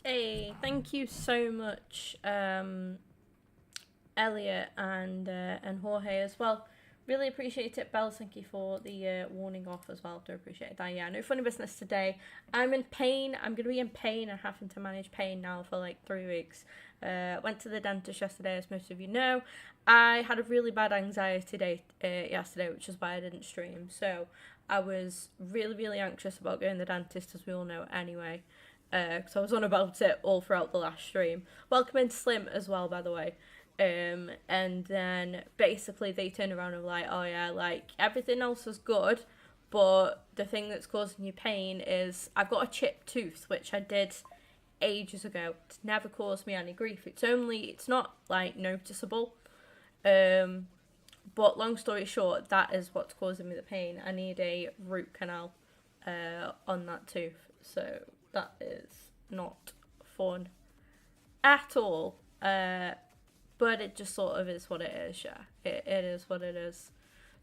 Hey, thank you so much, Elliot and Jorge as well. Really appreciate it, Bells. Thank you for the warning off as well. Do appreciate that. Yeah, no funny business today. I'm in pain. I'm gonna be in pain and having to manage pain now for like 3 weeks. Went to the dentist yesterday, as most of you know. I had a really bad anxiety day yesterday, which is why I didn't stream. So I was really anxious about going to the dentist, as we all know anyway. Because I was on about it all throughout the last stream. Welcome in Slim as well, by the way. And then basically they turned around and were like, oh yeah, like everything else is good, but the thing that's causing you pain is I've got a chipped tooth, which I did ages ago. It's never caused me any grief. It's not like noticeable. But long story short, that is what's causing me the pain. I need a root canal on that tooth. So that is not fun at all. But it just sort of is what it is, yeah. It is what it is.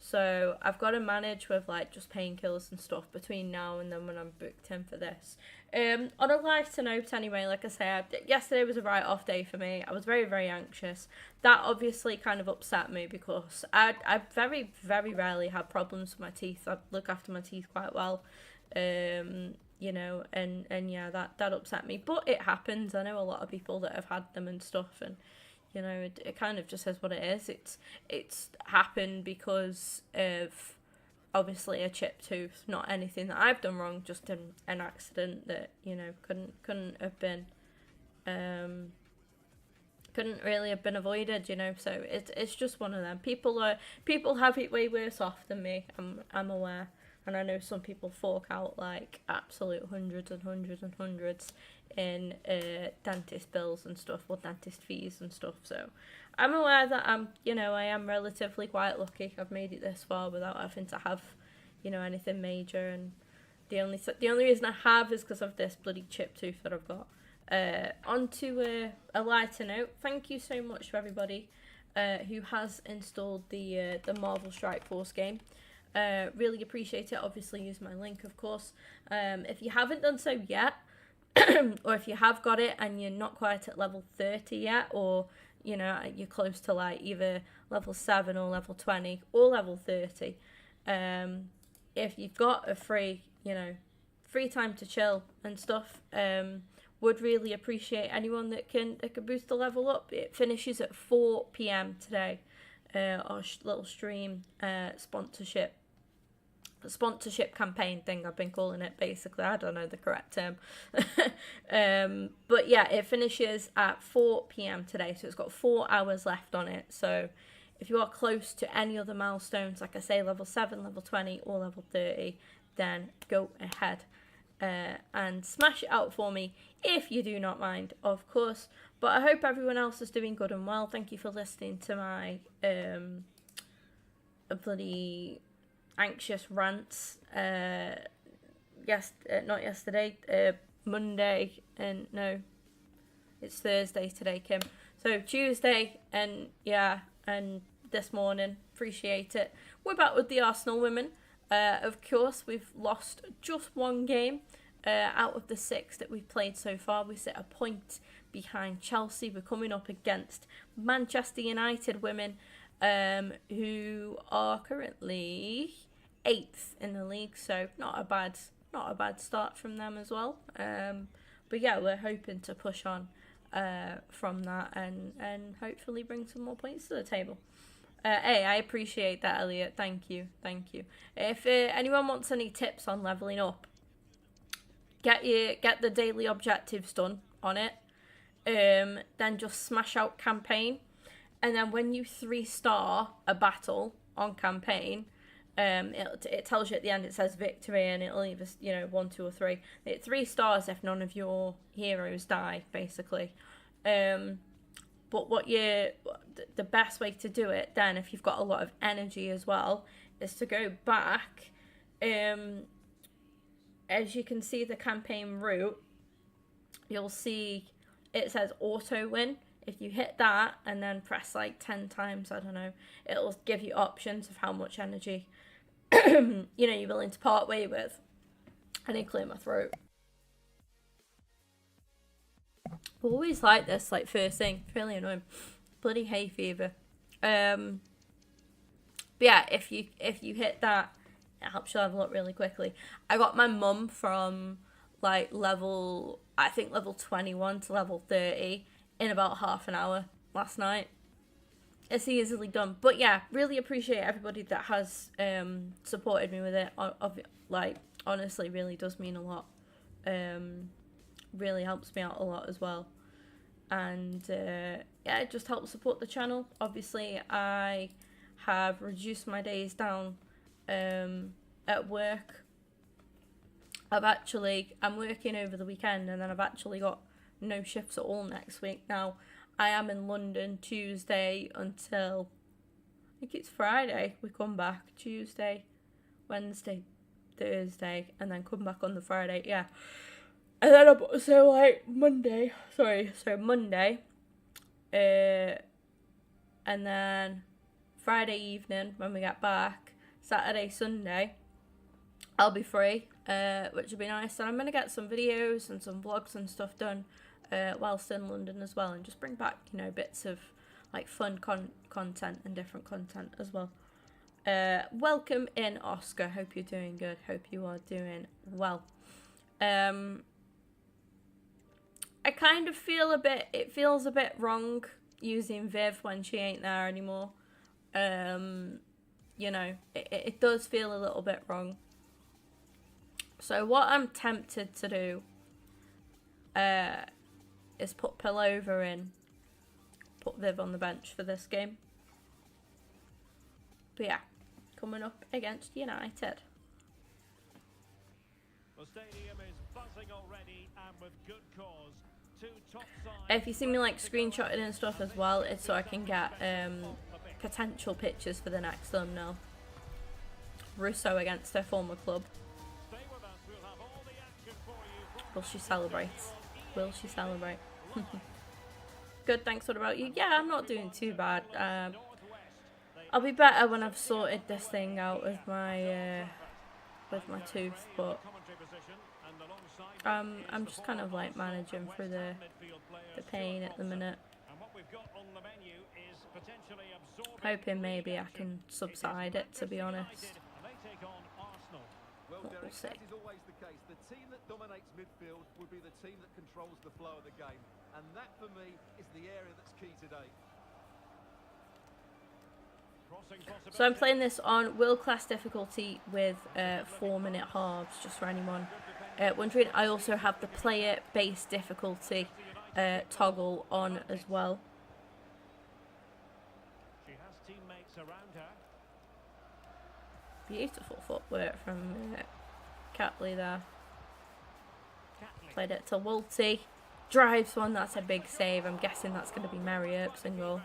So I've got to manage with like just painkillers and stuff between now and then when I'm booked in for this. On a lighter note anyway, like I say, yesterday was a write-off day for me. I was very anxious. That obviously kind of upset me because I very rarely have problems with my teeth. I look after my teeth quite well. You know, and yeah, that upset me. But it happens. I know a lot of people that have had them and stuff, and you know, it kind of just says what it is. It's happened because of obviously a chipped tooth, not anything that I've done wrong, just an accident that, you know, couldn't have been couldn't really have been avoided, you know. So it's just one of them. People have it way worse off than me. I'm aware. And I know some people fork out like absolute hundreds in dentist bills and stuff, or dentist fees and stuff. So I'm aware that I am relatively quite lucky. I've made it this far without having to have, you know, anything major. And the only reason I have is because of this bloody chipped tooth that I've got. On to a lighter note. Thank you so much to everybody who has installed the Marvel Strike Force game. Really appreciate it. Obviously use my link, of course. If you haven't done so yet, or if you have got it and you're not quite at level 30 yet, or you know, you're close to like either level 7 or level 20 or level 30, if you've got a free time to chill and stuff, would really appreciate anyone that can boost the level up. It finishes at 4 p.m. today. Our little stream sponsorship campaign thing, I've been calling it, basically. I don't know the correct term. But yeah, it finishes at 4 p.m. today, so it's got 4 hours left on it. So if you are close to any other milestones, like I say, level 7, level 20 or level 30, then go ahead and smash it out for me if you do not mind, of course. But I hope everyone else is doing good and well. Thank you for listening to my bloody anxious rants. Not yesterday. Monday, and no, it's Thursday today, Kim. So Tuesday, and this morning. Appreciate it. We're back with the Arsenal women. Of course, we've lost just one game out of the 6 that we've played so far. We sit a point behind Chelsea. We're coming up against Manchester United women, who are currently 8th in the league. So not a bad start from them as well. But yeah, we're hoping to push on from that and hopefully bring some more points to the table. Hey, I appreciate that, Elliot. Thank you. If anyone wants any tips on leveling up, get the daily objectives done on it. Then just smash out campaign, and then when you 3-star a battle on campaign, it tells you at the end. It says victory, and it'll either 1, 2, or 3. It 3 stars if none of your heroes die, basically. But the best way to do it then, if you've got a lot of energy as well, is to go back. As you can see the campaign route, you'll see it says auto win. If you hit that and then press like 10 times, I don't know, it'll give you options of how much energy you're willing to part way with. I didn't clear my throat. Always like this, like first thing. Really annoying. Bloody hay fever. But yeah, if you hit that, it helps you level up really quickly. I got my mum from like level 21 to level 30 in about half an hour last night. It's easily done. But yeah, really appreciate everybody that has supported me with it. Like, honestly, really does mean a lot. Really helps me out a lot as well. And yeah, it just helps support the channel. Obviously, I have reduced my days down at work. I'm working over the weekend, and then I've actually got no shifts at all next week. Now, I am in London Tuesday until, I think it's Friday. We come back Tuesday, Wednesday, Thursday, and then come back on the Friday. Yeah. And then Monday, and then Friday evening when we get back, Saturday, Sunday, I'll be free, which will be nice. And I'm going to get some videos and some vlogs and stuff done whilst in London as well, and just bring back, you know, bits of like fun content and different content as well. Welcome in, Oscar. Hope you're doing good. Hope you are doing well. I kind of feel it feels a bit wrong using Viv when she ain't there anymore. You know, it does feel a little bit wrong. So what I'm tempted to do is put Pillover in, put Viv on the bench for this game. But yeah, coming up against United. The stadium is buzzing already, and with good cause. If you see me like screenshotting and stuff as well, it's so I can get potential pictures for the next thumbnail. Russo against her former club. Will she celebrate? Will she celebrate? Good, thanks. What about you? Yeah, I'm not doing too bad. I'll be better when I've sorted this thing out with my tooth, but I'm just kind of like managing through the pain at the minute. Hoping maybe I can subside it, to be honest. We'll see. That is always the case. The team that dominates midfield will be the team that controls the flow of the game, and that for me is the area that's key today. So I'm playing this on world class difficulty with 4-minute halves, just for anyone wondering. I also have the player based difficulty toggle on as well. She has teammates around her. Beautiful footwork from Catley there. Played it to Wolty. Drives one, that's a big save. I'm guessing that's going to be Mary Earps in goal.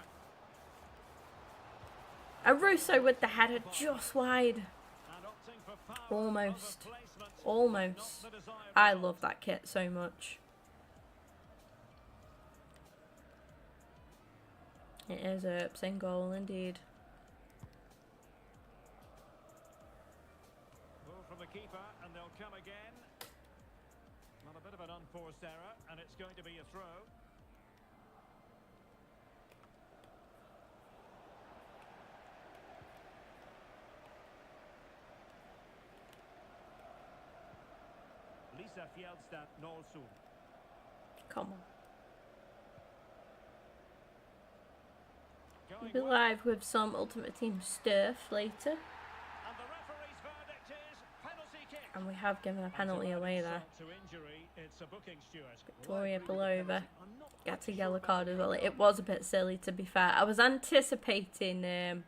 And Russo with the header just wide. Almost. Almost. I love that kit so much. It is Earps in goal indeed. From the keeper, and they'll come again. Not a bit of an unforced error, and it's going to be a throw. Lisa Fjellstad Nolsson. Come on. We'll be live with some Ultimate Team stuff later. And we have given a penalty away there. Victoria Pillover gets a yellow card as well. It was a bit silly, to be fair. I was anticipating them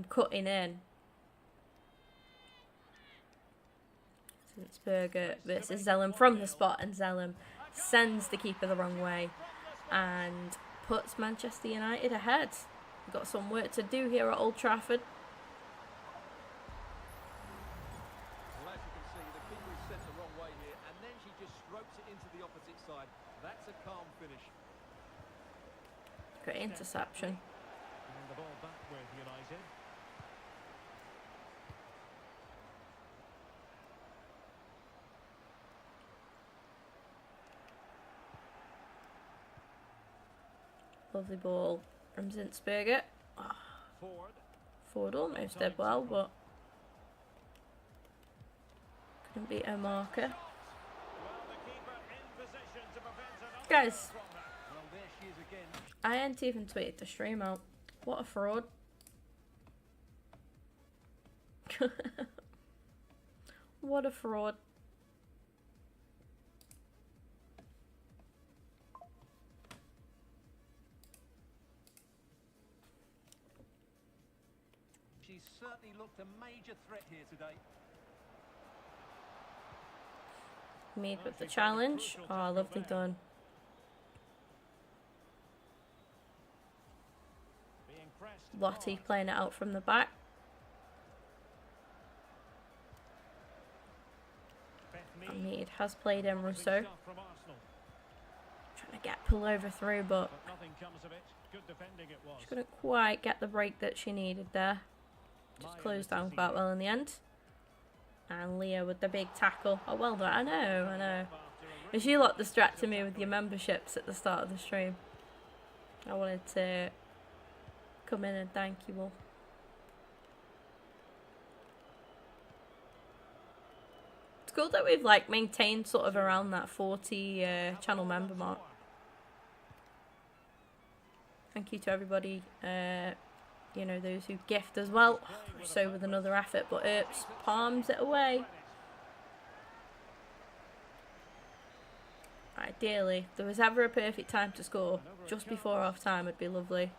cutting in. Berger versus Zellum from the spot, and Zellum sends the keeper the wrong way and puts Manchester United ahead. We've got some work to do here at Old Trafford. Great interception. And the ball back with United. Lovely ball from Zinsberger. Oh, Forward. Ford almost did well, but couldn't beat her marker. Well, the keeper in position to prevent another Guys, from that. Well, there she is again. I ain't even tweeted the stream out. What a fraud. What a fraud. She's certainly looked a major threat here today. Mead with the challenge. Oh, lovely done. Being pressed Lottie hard. playing it out from the back. Beth And Mead. Mead has played in Promising Rousseau. stuff from Arsenal, Trying to get pullover through, but but nothing comes of it. Good defending it was. she couldn't quite get the break that she needed there. Just closed down quite well in the end. And Leah with the big tackle. Oh, well done. I know. And you lot distracted me with your memberships at the start of the stream. I wanted to come in and thank you all. It's cool that we've like maintained sort of around that 40 channel member mark. Thank you to everybody, you know, those who gift as well. So with another effort, but Earps palms it away. Ideally, if there was ever a perfect time to score, just before half time would be lovely.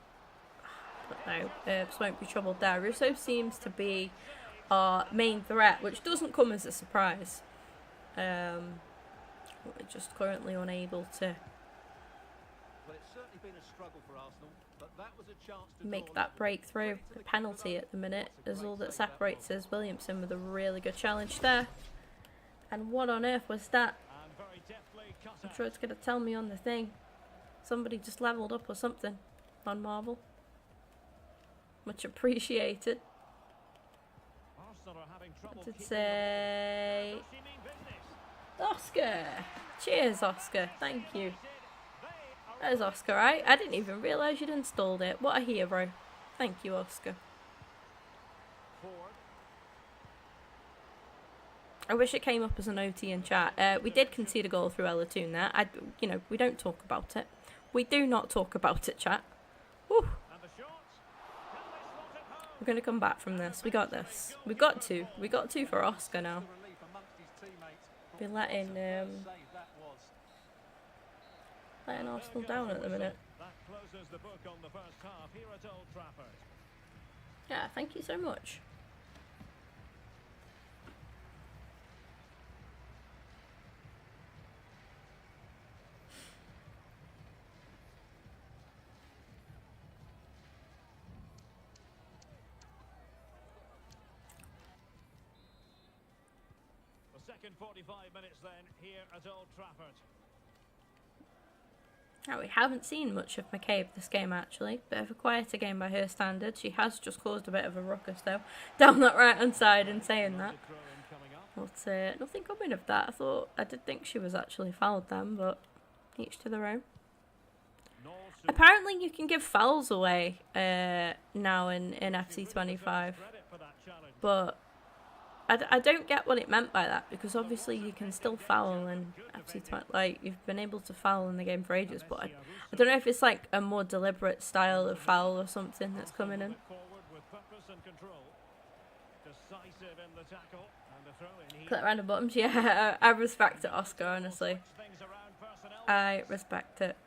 But no, Earps won't be troubled there. Rousseau seems to be our main threat, which doesn't come as a surprise. We're just currently unable to Well, it's certainly been a struggle for Arsenal, but that was a chance to make that breakthrough. The penalty at the minute is all that separates us. Williamson with a really good challenge there. And what on earth was that? And very deftly cut I'm out. sure it's going to tell me on the thing. Somebody just leveled up or something on Marvel. Much appreciated. Arsenal are having trouble Did keeping say Does she mean business? Oscar. Cheers, Oscar. Thank you. They are There's Oscar, right? I didn't even realise you'd installed it. What a hero. Thank you, Oscar. forward. I wish it came up as an OT in chat. We did concede a goal through Ella Toon there. You know, we don't talk about it. We do not talk about it, chat. Whew. And the shot. Can they slot it home? We're going to come back from this. We got this. We got to. We got to for Oscar now. The relief amongst his teammates. Be letting Save that was. letting Arsenal down at the minute. That closes the book on the first half here at Old Trafford. Yeah, thank you so much. The second 45 minutes then here at Old Trafford. Now, we haven't seen much of McCabe this game, actually. Bit of a quieter game by her standards. She has just caused a bit of a ruckus, though, down that right-hand side in saying that. Throw in coming up. But nothing coming of that. I did think she was actually fouled then, but each to their own. Nolson. Apparently, you can give fouls away now in FC25, Credit for that challenge. but I don't get what it meant by that, because obviously you can still foul in FC20. Like, you've been able to foul in the game for ages, but I don't know if it's like a more deliberate style of foul or something that's coming in. Forward with purpose and control. Decisive in the tackle and the throw in here. Click random buttons. Yeah, I respect it, Oscar, honestly. Switch things around personnel. I respect it.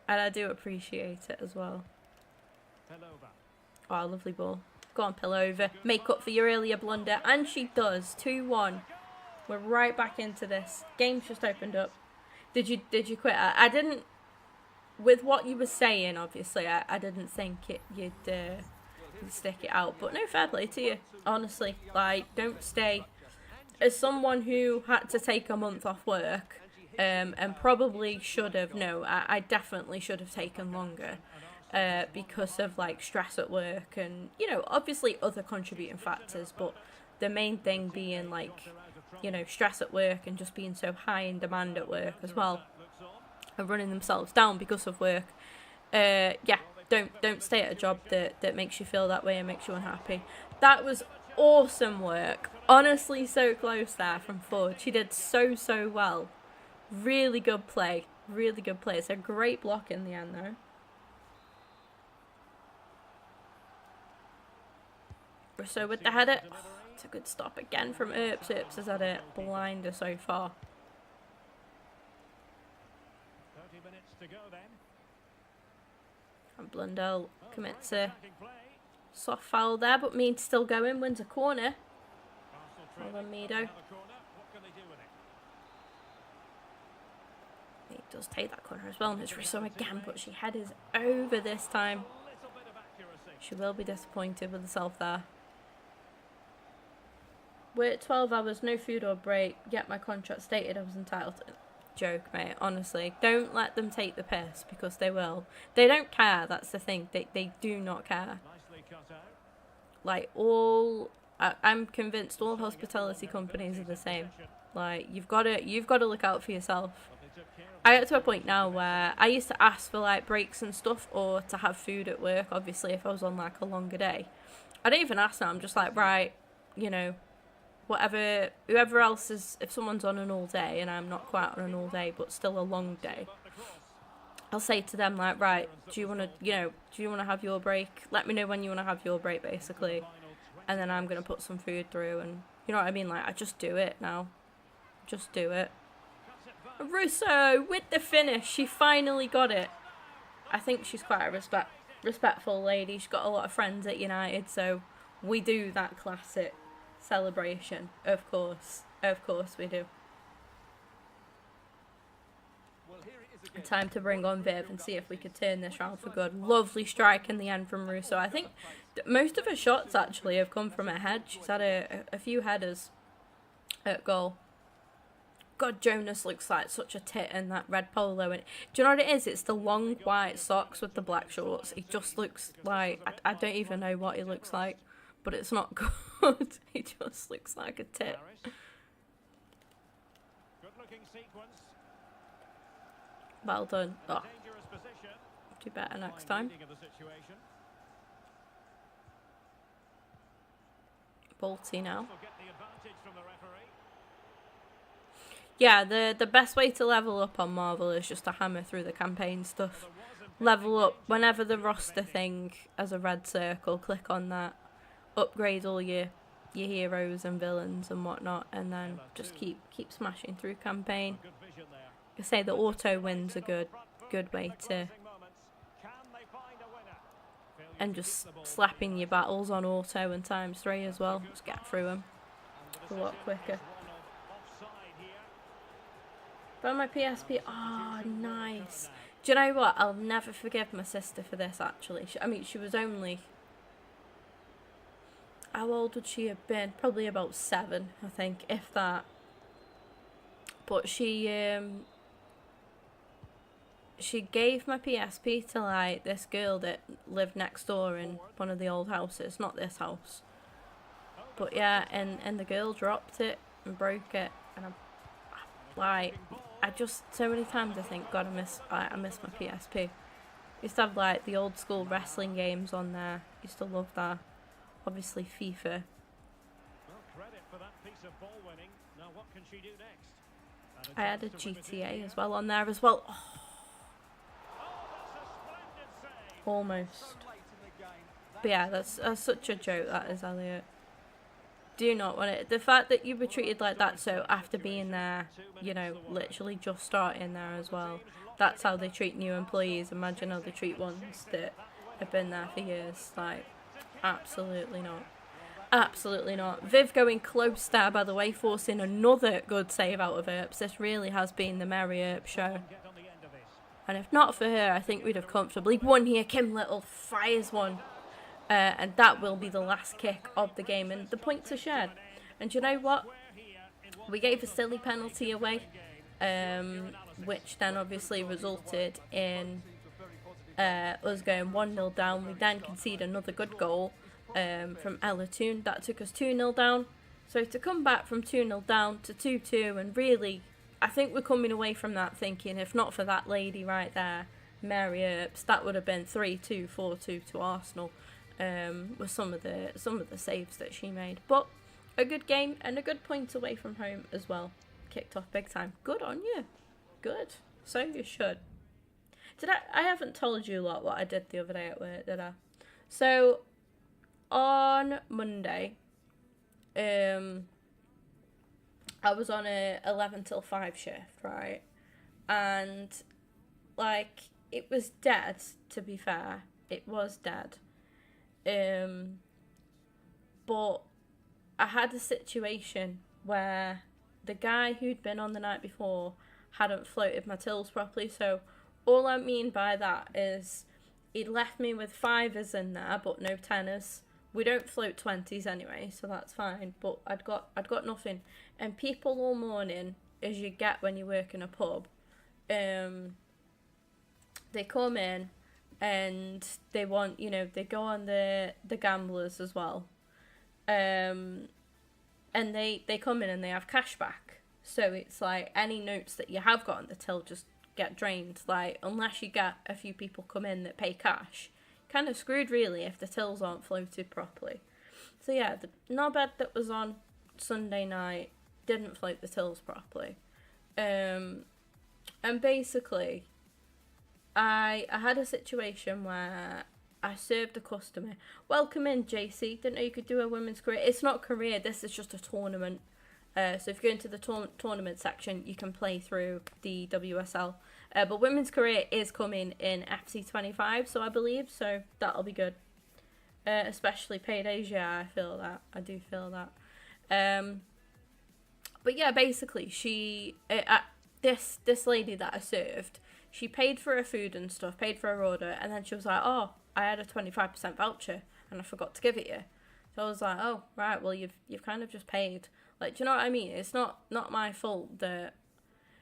And I do appreciate it as well. Pelova. Oh, lovely ball. Go on, Pillover. Make up for your earlier blunder. And she does. 2-1. We're right back into this. Game's just opened up. Did you quit? I didn't... With what you were saying, obviously, I didn't think you'd stick it out. But no, fair play to you. Honestly. Like, don't stay... As someone who had to take a month off work... and probably should have... No, I definitely should have taken longer. Because of like stress at work and, you know, obviously other contributing factors, but the main thing being like, you know, stress at work and just being so high in demand at work as well, and running themselves down because of work. Yeah, don't stay at a job that makes you feel that way and makes you unhappy. That was awesome work. Honestly, so close there from Ford. She did so well. Really good play. Really good play. It's a great block in the end, though. Russo with the header. Oh, it's a good stop again from Earps. Earps has had a blinder so far. 30 minutes to go then. And Blundell commits a soft foul there, but Mead's still going. Wins a corner. Well done, Meadow. He does take that corner as well, and it's Russo again, but she headers over this time. She will be disappointed with herself there. Worked 12 hours, no food or break, yet my contract stated I was entitled to... Joke, mate, honestly. Don't let them take the piss, because they will. They don't care, that's the thing. They do not care. Like, I'm convinced all hospitality companies are the same. Like, you've got to look out for yourself. I get to a point now where I used to ask for, like, breaks and stuff, or to have food at work, obviously, if I was on, like, a longer day. I don't even ask now, I'm just like, right, you know... Whatever, whoever else is, if someone's on an all day and I'm not quite on an all day but still a long day, I'll say to them like, right, do you want to have your break? Let me know when you want to have your break, basically, and then I'm going to put some food through, and you know what I mean, like, I just do it now. Just do it. Russo with the finish, she finally got it. I think she's quite a respectful lady. She's got a lot of friends at United, so we do that classic celebration, of course we do. Time to bring on Viv and see if we could turn this round for good. Lovely strike in the end from Russo. I think most of her shots actually have come from her head. She's had a few headers at goal. God, Jonas looks like such a tit in that red polo. And do you know what it is? It's the long white socks with the black shorts. He just looks like, I don't even know what he looks like. But it's not good. He just looks like a tit. Well done. Oh. Do better next time. Balti now. Yeah, the best way to level up on Marvel is just to hammer through the campaign stuff. Level up whenever the roster thing has a red circle, click on that. Upgrade all your heroes and villains and whatnot, and then just keep smashing through campaign. I say the auto wins a good way to, and just slapping your battles on auto and ×3 as well. Just get through them a lot quicker. But my PSP, oh nice. Do you know what? I'll never forgive my sister for this. Actually, she was only. How old would she have been? Probably about 7, I think, if that. But she gave my PSP to like this girl that lived next door in one of the old houses, not this house. But yeah, and the girl dropped it and broke it, and I just so many times I think, God, I miss my PSP. Used to have like the old school wrestling games on there. Used to love that. Obviously FIFA. I had a GTA as well on there as well. Oh. Almost. But yeah, that's such a joke, that is, Elliot. Do not want it. The fact that you were treated like that, so after being there, you know, literally just starting there as well. That's how they treat new employees. Imagine how they treat ones that have been there for years. Like, absolutely not. Absolutely not. Viv going close there, by the way, forcing another good save out of Earps. This really has been the Mary Earps show. And if not for her, I think we'd have comfortably won here. Kim Little fires one. And that will be the last kick of the game. And the points are shared. And you know what? We gave a silly penalty away. Which then obviously resulted in us going 1-0 down. We then conceded another good goal from Ella Toon. That took us 2-0 down. So to come back from 2-0 down to 2-2, and really, I think we're coming away from that thinking, if not for that lady right there, Mary Earps, that would have been 3-2, 4-2 to Arsenal. With some of the saves that she made, but a good game and a good point away from home as well. Kicked off big time. Good on you. Good. So you should. I haven't told you a lot what I did the other day at work, did I? So on Monday, I was on a 11 till 5 shift, right? And like, it was dead, to be fair. It was dead. But I had a situation where the guy who'd been on the night before hadn't floated my tills properly. So all I mean by that is he'd left me with 5s in there, but no 10s. We don't float 20s anyway, so that's fine. But I'd got nothing. And people all morning, as you get when you work in a pub, they come in and they want, they go on the gamblers as well. And they come in and they have cash back. So it's like any notes that you have got on the till just get drained. Like, unless you get a few people come in that pay cash, kind of screwed really if the tills aren't floated properly. So yeah, the knobhead that was on Sunday night didn't float the tills properly. And basically, I had a situation where I served a customer. Welcome in, JC. Didn't know you could do a women's career. It's not career, this is just a tournament. So if you go into the tournament section, you can play through the WSL. But women's career is coming in FC25, so I believe. So that'll be good. Especially paydays, yeah, I do feel that. But yeah, basically, this lady that I served, she paid for her food and stuff, paid for her order, and then she was like, oh, I had a 25% voucher, and I forgot to give it you. So I was like, oh, right, well, you've kind of just paid. Like, do you know what I mean? It's not my fault that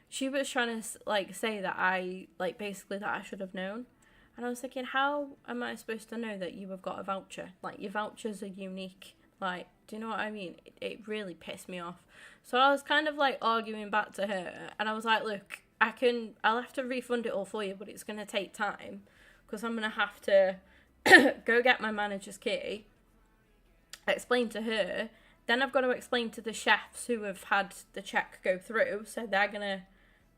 she was trying to, like, say that basically that I should have known. And I was thinking, how am I supposed to know that you have got a voucher? Like, your vouchers are unique. Like, do you know what I mean? It really pissed me off. So I was kind of, like, arguing back to her, and I was like, look, I'll have to refund it all for you, but it's going to take time, because I'm going to have to go get my manager's key, explain to her, then I've got to explain to the chefs who have had the check go through, so they're going to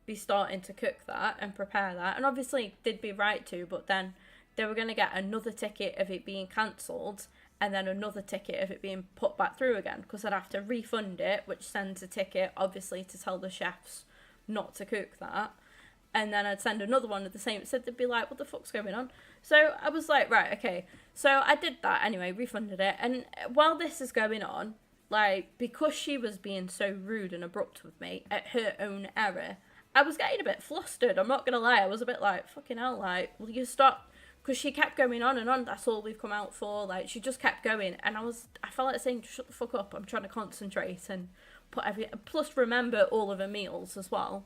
be starting to cook that and prepare that, and obviously they'd be right to, but then they were going to get another ticket of it being cancelled, and then another ticket of it being put back through again, because I'd have to refund it, which sends a ticket, obviously, to tell the chefs not to cook that, and then I'd send another one of the same, so they'd be like, what the fuck's going on? So I was like, right, okay, so I did that anyway, refunded it, and while this is going on, like, because she was being so rude and abrupt with me at her own error, I was getting a bit flustered, I'm not gonna lie, I was a bit like, fucking hell, like, will you stop? Because she kept going on and on, that's all we've come out for, like, she just kept going, and I felt like saying, shut the fuck up, I'm trying to concentrate and plus remember all of her meals as well.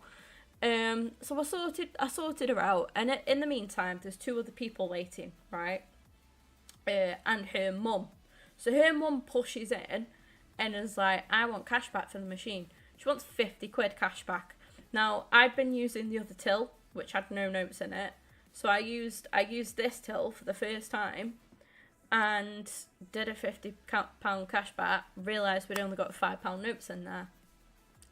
So I sorted her out, and in the meantime, there's 2 other people waiting, right? And her mum. So her mum pushes in and is like, I want cash back for the machine. She wants 50 quid cash back. Now, I'd been using the other till, which had no notes in it. So I used this till for the first time and did a £50 cash back, realised we'd only got £5 notes in there.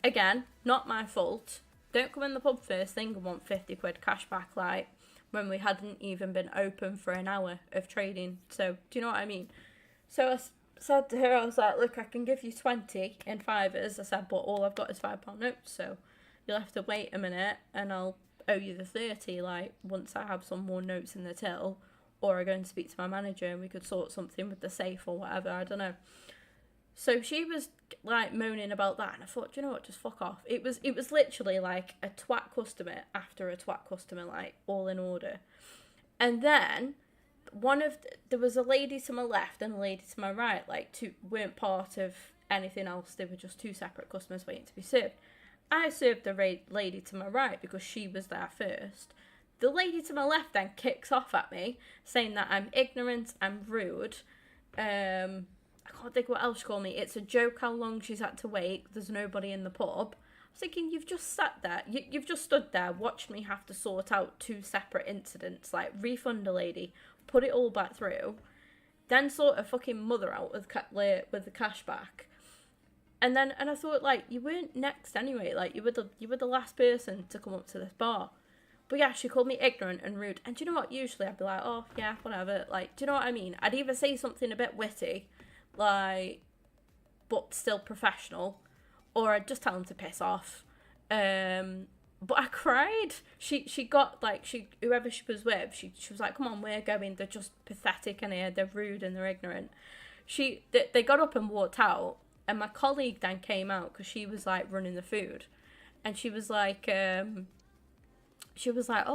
Again, not my fault. Don't come in the pub first thing and want 50 quid cash back, like, when we hadn't even been open for an hour of trading. So, do you know what I mean? So I said to her, I was like, look, I can give you 20 in 5s. I said, but all I've got is £5 notes, so you'll have to wait a minute and I'll owe you the 30, like, once I have some more notes in the till, or I go and speak to my manager and we could sort something with the safe or whatever, I don't know. So she was, like, moaning about that, and I thought, you know what, just fuck off. It was literally, like, a twat customer after a twat customer, like, all in order. And then, there was a lady to my left and a lady to my right, like, 2 weren't part of anything else, they were just 2 separate customers waiting to be served. I served the lady to my right because she was there first. The lady to my left then kicks off at me, saying that I'm ignorant, I'm rude, I can't think what else she called me. It's a joke how long she's had to wait. There's nobody in the pub. was thinking, you've just sat there, you've just stood there, watched me have to sort out 2 separate incidents, like refund a lady, put it all back through, then sort a fucking mother out with the cash back. And I thought, like, you weren't next anyway. Like, you were the last person to come up to this bar. But yeah, she called me ignorant and rude. And do you know what? Usually I'd be like, oh, yeah, whatever. Like, do you know what I mean? I'd either say something a bit witty, like, but still professional, or I'd just tell them to piss off. But I cried. She got, like, whoever she was with, she was like, come on, we're going. They're just pathetic and they're rude and they're ignorant. They got up and walked out. And my colleague then came out because she was like running the food, and she was like, oh,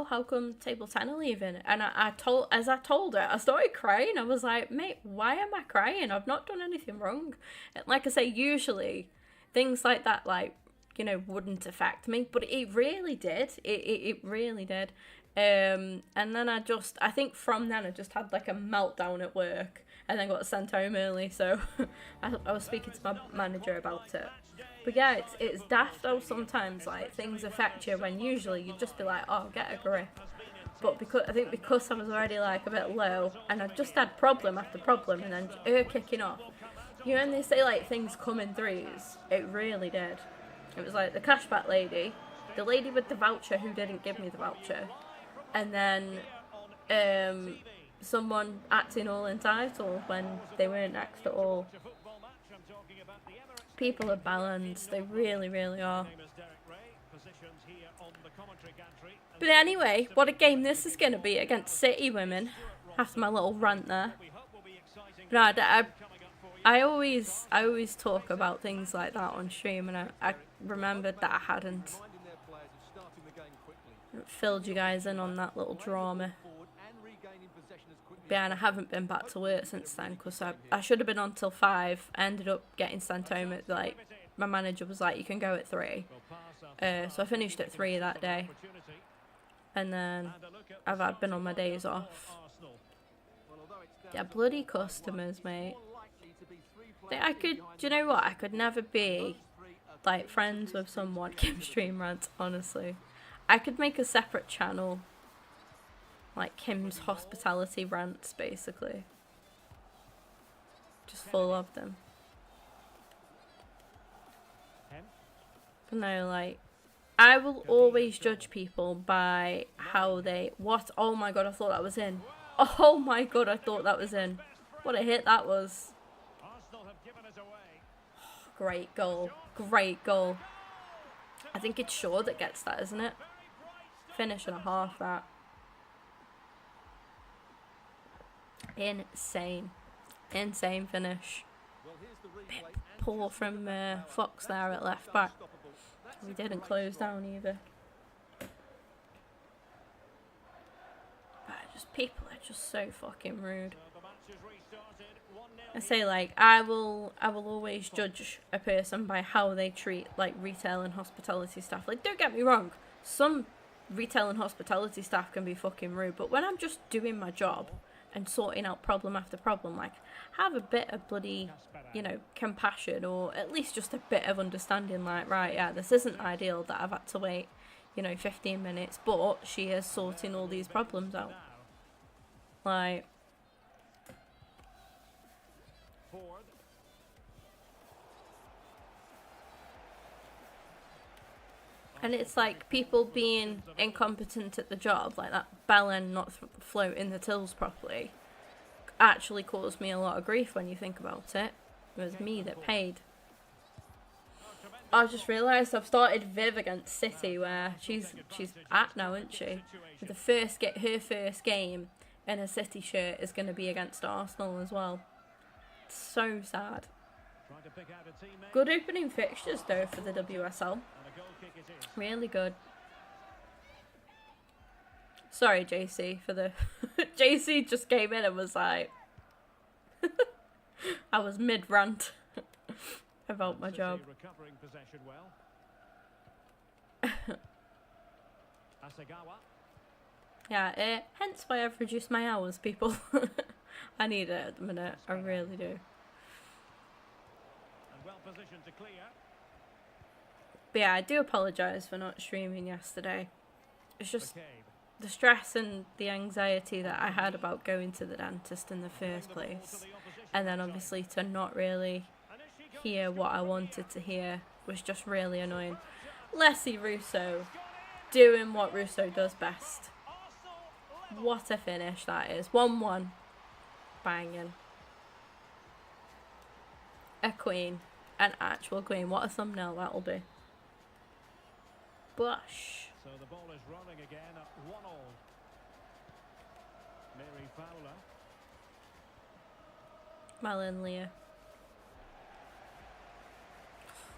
how come table 10 are leaving? And I told her, I started crying. I was like, mate, why am I crying? I've not done anything wrong. And like I say, usually things like that, like, you know, wouldn't affect me, but it really did. It really did. And then I think from then I just had like a meltdown at work. And then got sent home early, so I was speaking to my manager about it. But yeah, it's daft though sometimes, like, things affect you when usually you'd just be like, oh, get a grip. But because I was already like a bit low, and I just had problem after problem, and then her kicking off. You know when they say like things come in threes? It really did. It was like the cashback lady, the lady with the voucher who didn't give me the voucher, and then someone acting all entitled when they weren't next at all. People are balanced, they really, really are. But anyway, what a game this is going to be against City women. After my little rant there. No, I always talk about things like that on stream, and I remembered that I hadn't filled you guys in on that little drama. Yeah, and I haven't been back to work since then, because I should have been on till 5. I ended up getting sent home at, like, my manager was like, you can go at 3. So I finished at 3 that day. And then I've been on my days off. Yeah, bloody customers, mate. Do you know what? I could never be, like, friends with someone Kim Stream Rants, honestly. I could make a separate channel. Like Kim's hospitality rants, basically. Just full of them. But no, like, I will always judge people by how they... What? Oh my god, I thought that was in. Oh my god, I thought that was in. What a hit that was. Great goal. Great goal. I think it's Shaw that gets that, isn't it? Finish and a half, that. Insane. Insane finish. Bit poor from Fox there at left back. We didn't close down either. But people are just so fucking rude. I say, like, I will always judge a person by how they treat, like, retail and hospitality staff. Like, don't get me wrong, some retail and hospitality staff can be fucking rude, but when I'm just doing my job and sorting out problem after problem, like, have a bit of bloody, you know, compassion, or at least just a bit of understanding, like, right, yeah, this isn't ideal that I've had to wait, you know, 15 minutes, but she is sorting all these problems out. Like, and it's like people being incompetent at the job, like that bellend not floating the tills properly, actually caused me a lot of grief when you think about it. It was me that paid. I just realised I've started Viv against City, where she's at now, isn't she? With her first game in a City shirt is going to be against Arsenal as well. It's so sad. Good opening fixtures though for the WSL. Really good. Sorry, JC, for the... JC just came in and was like... I was mid-rant about my job. Yeah, hence why I've reduced my hours, people. I need it at the minute. I really do. But But yeah, I do apologise for not streaming yesterday. It's just McCabe. the stress and the anxiety that I had about going to the dentist in the first place. And then obviously to not really hear what I wanted to hear was just really annoying. Leslie Russo doing what Russo does best. What a finish that is. 1-1. Banging. A queen. An actual queen. What a thumbnail that'll be. Bush. So the ball is rolling again at 1-1. Mary Fowler. Malin Leah.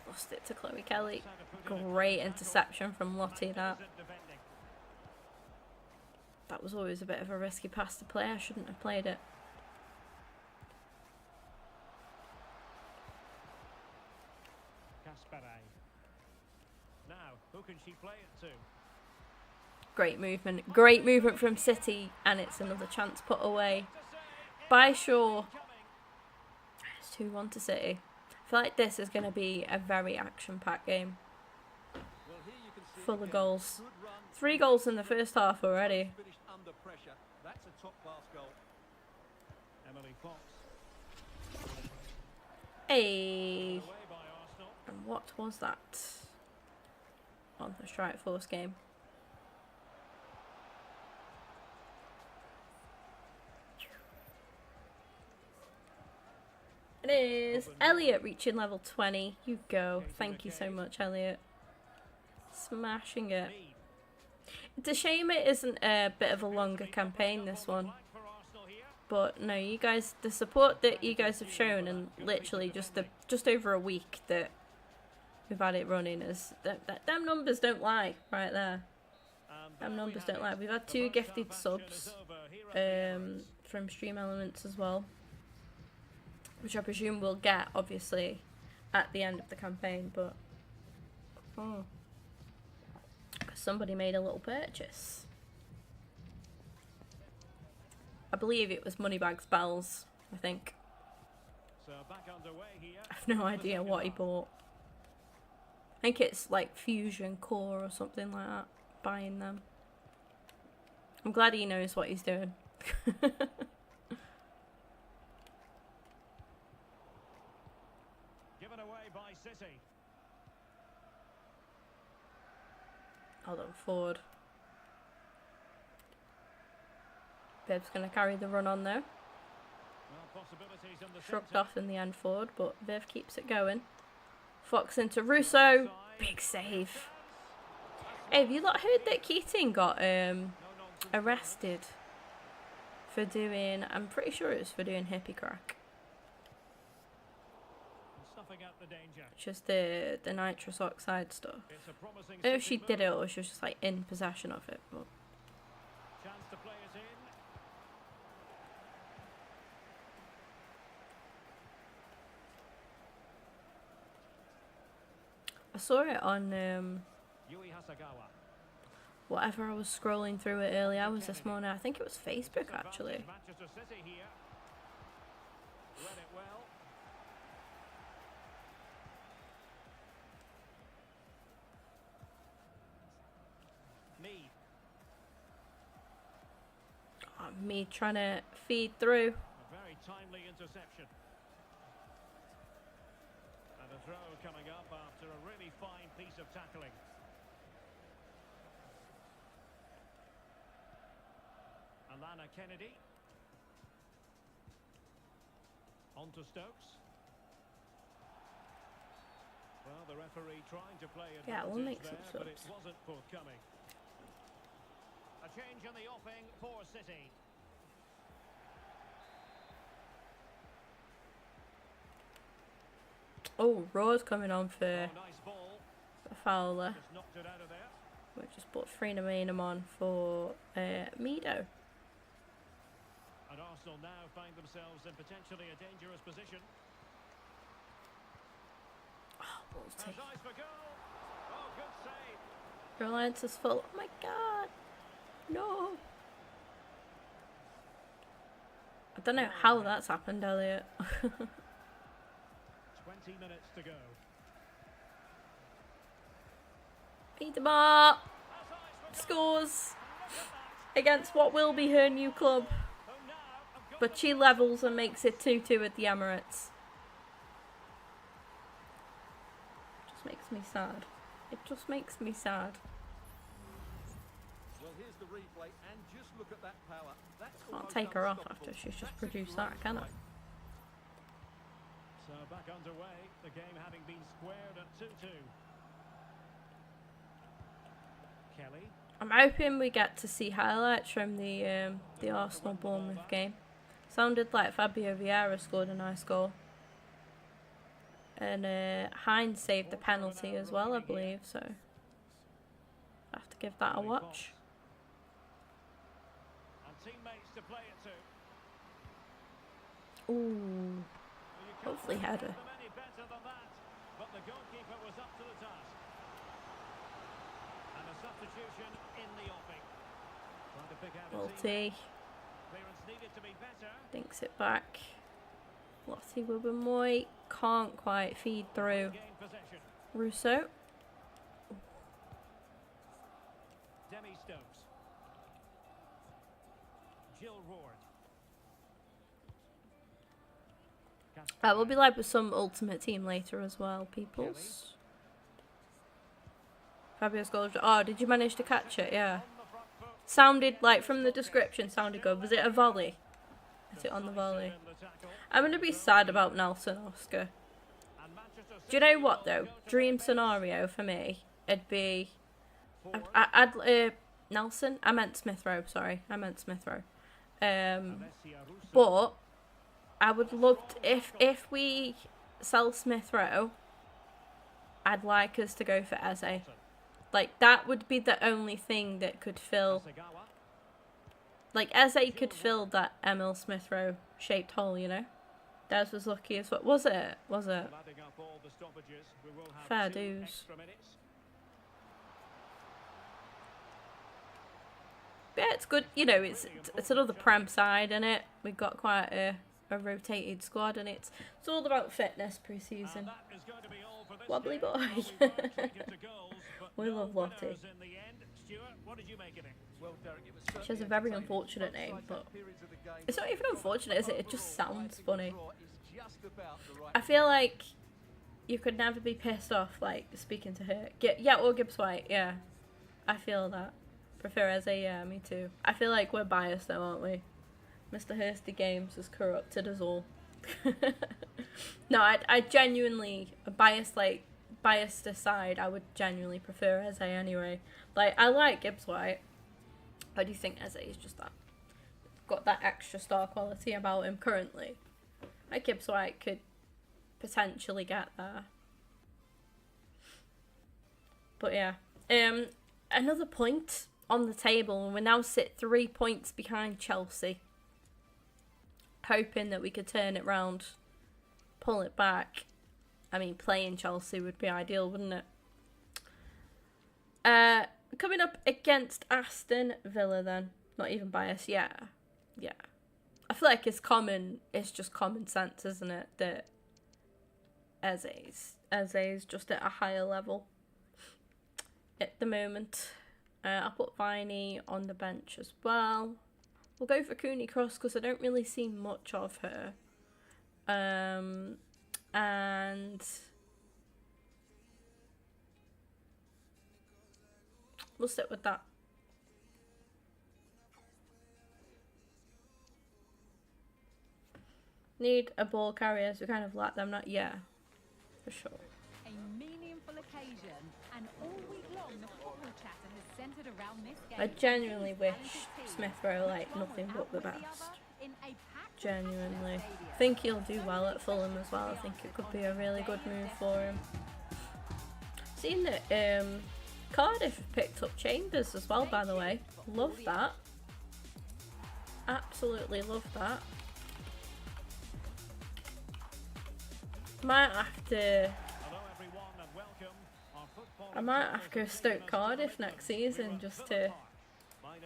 Lost it to Chloe Kelly. Great interception from Lottie, that. That was always a bit of a risky pass to play. I shouldn't have played it. Now, who can she play it to? Great movement. Great movement from City. And it's another chance put away by Shaw. It's 2-1 to City. I feel like this is going to be a very action-packed game. Well, here you can see Full of again, goals. good run, 3 goals in the first half already. finished under pressure. That's a top-class goal. Emily Fox. Hey. Away by Arsenal. And what was that? On the Strike Force game. It is Elliot reaching level 20. You go. Thank you so much, Elliot. Smashing it. Mead. It's a shame it isn't a bit of a longer campaign, this one. Like for Arsenal here. But no, you guys, the support that you guys have shown, and literally just over a week that we've had it running, is them numbers don't lie right there. And Them there we numbers have don't it. lie. We've had The 2 first gifted half action is subs over here at the Emirates. from Stream Elements as well, which I presume we'll get obviously at the end of the campaign. But somebody made a little purchase. I believe it was Moneybags Bells, I think. So back underway here. I have no idea what he bought. I think it's like Fusion Core or something like that. Buying them. I'm glad he knows what he's doing. Given away by City. Hold on, forward. Viv's going to carry the run on though. Well, possibilities in the Shrugged centre. off in the end forward, but Viv keeps it going. Fox into Russo. Big save. Hey, have you lot heard that Keating got arrested for doing, I'm pretty sure it was for doing hippie crack. Snuffing out the danger. Just the nitrous oxide stuff. It's a promising I don't know if City she did move. it or she was just like in possession of it, but Chance to play it in. I saw it on Yui Hasagawa. whatever I was scrolling through it early hours this morning. I think it was Facebook actually. Manchester City here. Read it well. Mead. Oh, me trying to feed through. A very timely interception. And a throw coming up after a really fine piece of tackling. Alana Kennedy. On to Stokes. Well, the referee trying to play Yeah, we'll make advantage some there, but it subs. wasn't forthcoming. A change in the offing for City. Oh, Raw's coming on for Nice ball. Fowler. Just knocked it out of there. We just put Frina Mainham on for Mido. And Arsenal now find themselves in potentially a dangerous position. Oh, ball's Has taken. eyes for goal. Oh, good save. Reliance is full. Oh my god. No. I don't know how that's happened, Elliot. 20 minutes to go. Edema scores against what will be her new club. But she levels and makes it 2-2 at the Emirates. Just makes me sad. It just makes me sad. Well, here's the replay, and just look at that power. That's Can't almost take her off unstoppable. after she's just That's a produced great that, can I? play. So back underway, the game having been squared at 2-2. Kelly. I'm hoping we get to see highlights from the Arsenal-Bournemouth game. Sounded like Fabio Vieira scored a nice goal. And Hines saved the penalty as well, I believe, so I have to give that a watch. And teammates to play it to. Ooh, hopefully header. Any better than that, but the goalkeeper was up to the task. And a substitution in the offing. Trying to pick out a Lottie clearance needed to be better. dinks it back. Lottie Wubbenmoy can't quite feed through. Gain possession. Russo. Demi Stokes. Jill Ward. That will be like with some Ultimate Team later as well, peoples. Fabio's goal. Oh, did you manage to catch it? Yeah. Sounded like, from the description, sounded good. Was it a volley? Is it on the volley? I'm going to be sad about Nelson Oscar. Do you know what, though? Dream scenario for me, it'd be... Nelson? I meant Smith Rowe, sorry. I meant Smith Rowe. But I would love to, if we sell Smith Rowe, I'd like us to go for Eze. Like, that would be the only thing that could fill... Like, Eze could fill that Emil Smith Rowe shaped hole, you know? Des was lucky as well. Was it? Was it? Fair dues. Yeah, it's good. You know, it's another Prem side, isn't it? We've got quite a rotated squad, and it's all about fitness pre-season. Wobbly boy. We love Lottie. She has a very unfortunate name, but it's not even unfortunate, is it? It just sounds funny. I feel like you could never be pissed off, like, speaking to her. Yeah, or Gibbs White, yeah. I feel that. Prefer Eze, yeah, me too. I feel like we're biased though, aren't we? Mr. Hursty Games has corrupted us all. No, I genuinely, biased aside, I would genuinely prefer Eze anyway. Like, I like Gibbs White. I do think Eze is just that. Got that extra star quality about him currently. Like, Gibbs White could potentially get there. But yeah. Another point on the table, and we now sit 3 points behind Chelsea. Hoping that we could turn it round, pull it back. I mean, playing Chelsea would be ideal, wouldn't it? Coming up against Aston Villa then. Not even biased, yeah. Yeah. I feel like it's just common sense, isn't it? That Eze's just at a higher level at the moment. I'll put Viney on the bench as well. We'll go for Cooney Cross because I don't really see much of her. And we'll stick with that. Need a ball carrier, so we kind of lack them. Not for sure. A meaningful occasion, and all week long the football chatter has centered around this game. I genuinely wish Smith Rowe like nothing but the best. Genuinely. I think he'll do well at Fulham as well. I think it could be a really good move for him. Seen that Cardiff have picked up Chambers as well, by the way. Love that. Absolutely love that. I might have to Stoke Cardiff next season just to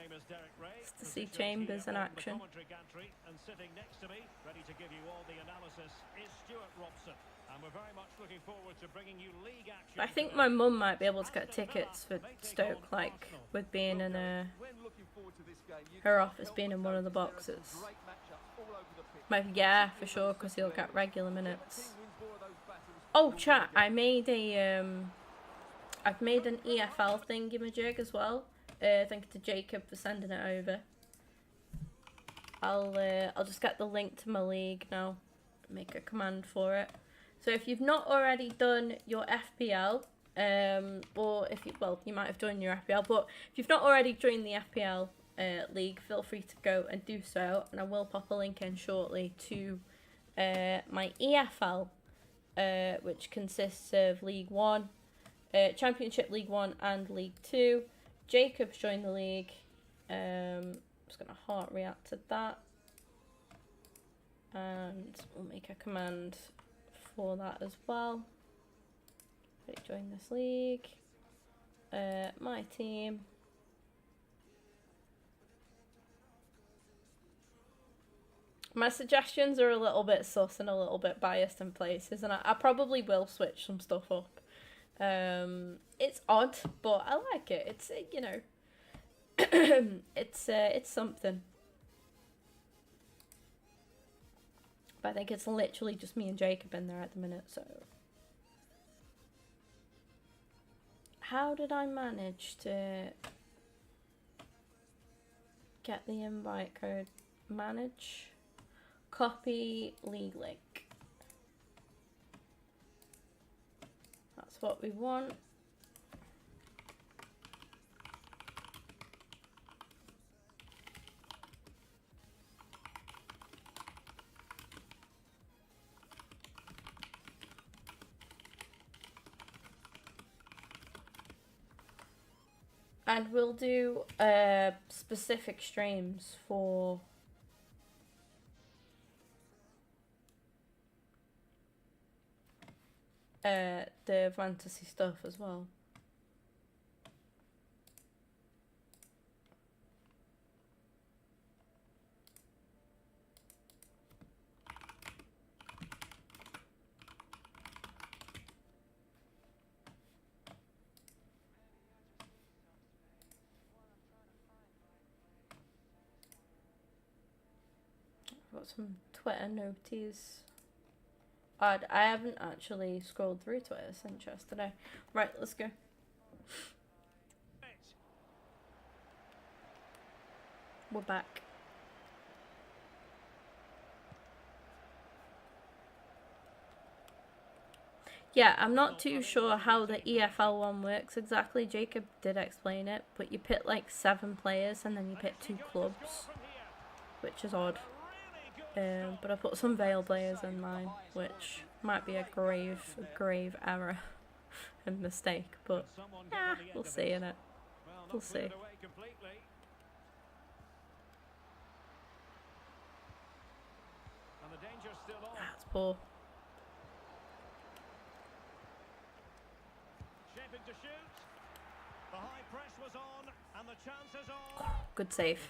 name is Derek Ray. Just to see Positioned Chambers here in on the action. commentary gantry, and sitting next to me, ready to give you all the analysis, is Stuart Robson. And we're very much looking forward to bringing you league action. I think my mum might be able to get tickets for Stoke, like with being in her office being in one of the boxes. Maybe, yeah, for sure, because he'll get regular minutes. Oh, chat! I've made an EFL thingamajig as well. Thank you to Jacob for sending it over. I'll just get the link to my league now. Make a command for it. So if you've not already done your FPL, or if you, well, you might have done your FPL, but if you've not already joined the FPL league, feel free to go and do so, and I will pop a link in shortly to my EFL, which consists of League 1, Championship League 1 and League 2. Jacob's joined the league. I'm just going to heart react to that, and we'll make a command for that as well. Join this league. My team. My suggestions are a little bit sus and a little bit biased in places, and I probably will switch some stuff up. It's odd, but I like it. It's you know, it's something. But I think it's literally just me and Jacob in there at the minute, so. How did I manage to get the invite code? Manage. Copy league link. That's what we want. And we'll do specific streams for the fantasy stuff as well. Got some Twitter noties. I haven't actually scrolled through Twitter since yesterday. Right, let's go. We're back. Yeah, I'm not too sure how the EFL one works exactly. Jacob did explain it, but you pick like 7 players and then you pick 2 clubs, which is odd. But I put some Vale players in mine, which might be a grave error and mistake, but yeah, we'll see in it. We'll see. That's poor. Good save.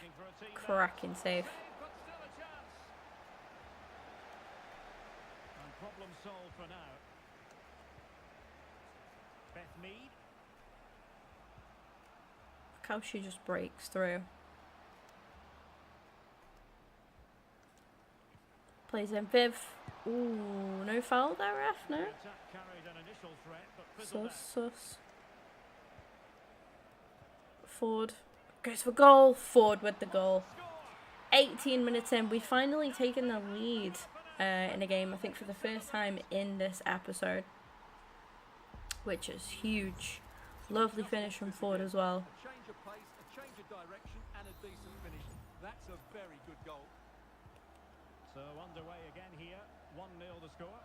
Cracking save. Problem solved for now. Beth Mead. Look how she just breaks through. Plays in Viv. Ooh, no foul there, ref, no? Sus. Ford goes for goal. Ford with the goal. 18 minutes in, we've finally taken the lead in a game, I think for the first time in this episode, which is huge. Lovely finish from Ford as well. A change of pace, a change of direction, and a decent finish. That's a very good goal. So underway again here, 1-0 the score.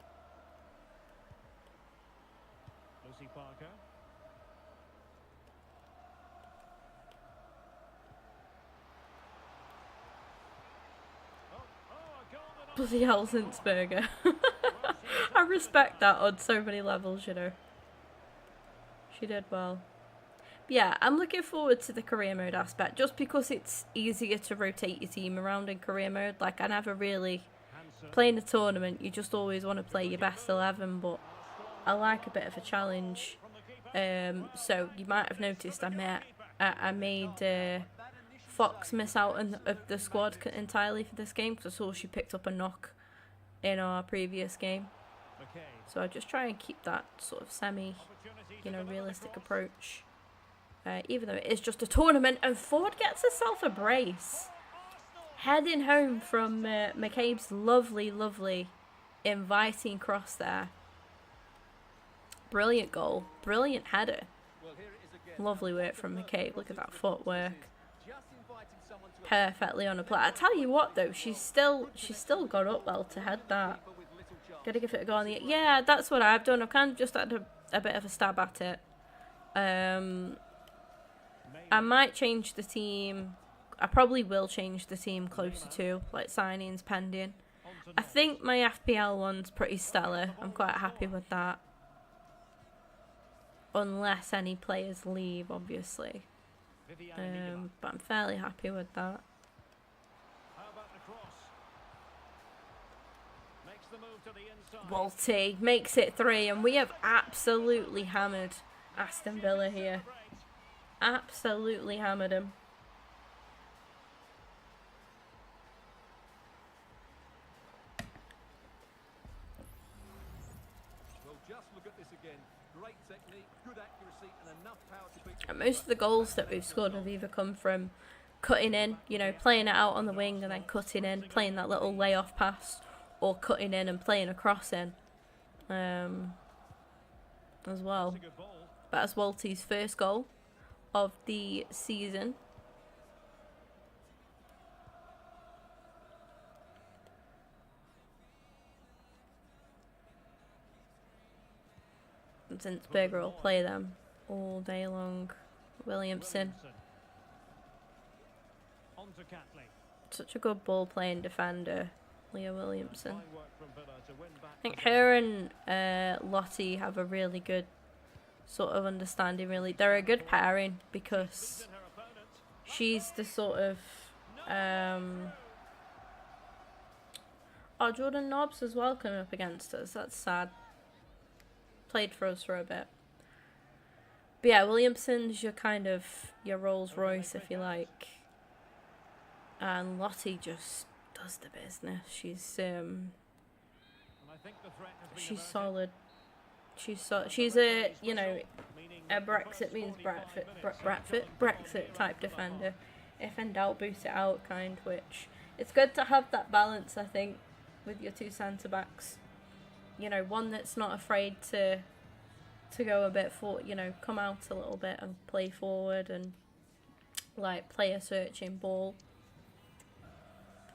Lucy Parker. Bloody hell, Zinsberger. I respect that on so many levels, you know. She did well. yeah, I'm looking forward to the career mode aspect just because it's easier to rotate your team around in career mode. Like, I never really, playing a tournament, you just always want to play your best 11, but I like a bit of a challenge. So you might have noticed I made Fox miss out on the squad entirely for this game because I saw she picked up a knock in our previous game. So I just try and keep that sort of semi, realistic approach. Even though it is just a tournament, and Ford gets herself a brace. Heading home from McCabe's lovely, lovely inviting cross there. Brilliant goal. Brilliant header. Lovely work from McCabe. Look at that footwork. Perfectly on a play. I tell you what though, she's still got up well to head that. Gotta give it a go on the... Yeah, that's what I've done. I've kind of just had a bit of a stab at it. I might change the team. I probably will change the team closer to, like, signings pending. I think my FPL one's pretty stellar. I'm quite happy with that. Unless any players leave, obviously. But I'm fairly happy with that. Walty makes it 3, and we have absolutely hammered Aston Villa here. Absolutely hammered him. Well, just look at this again. Great technique, good accuracy, and enough power to beat. And most of the goals that we've scored have either come from cutting in, playing it out on the wing and then cutting in, playing that little layoff pass, or cutting in and playing a cross in, as well. But that's Walty's first goal of the season. And Zinsberger will play them all day long. Williamson. Such a good ball playing defender, Leah Williamson. I think her and Lottie have a really good sort of understanding, really. They're a good pairing because she's the sort of... Oh, Jordan Nobbs as well coming up against us. That's sad. Played for us for a bit. But yeah, Williamson's your Rolls Royce, if you like. And Lottie just does the business. She's solid. She's a Brexit means Brexit type defender. If in doubt, boot it out kind. Which it's good to have that balance, I think, with your two centre backs. One that's not afraid to go a bit for, come out a little bit and play forward and like play a searching ball.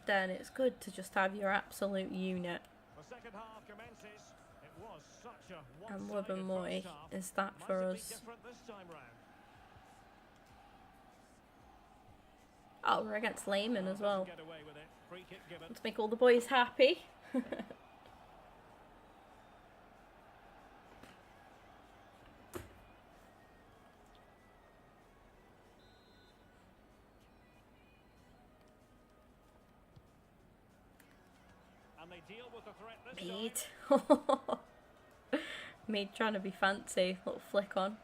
Then it's good to just have your absolute unit. And Wubben Moy is that for us. Oh, we're against Lehman as well. Let's make all the boys happy. Mead. Mead trying to be fancy. Little flick on.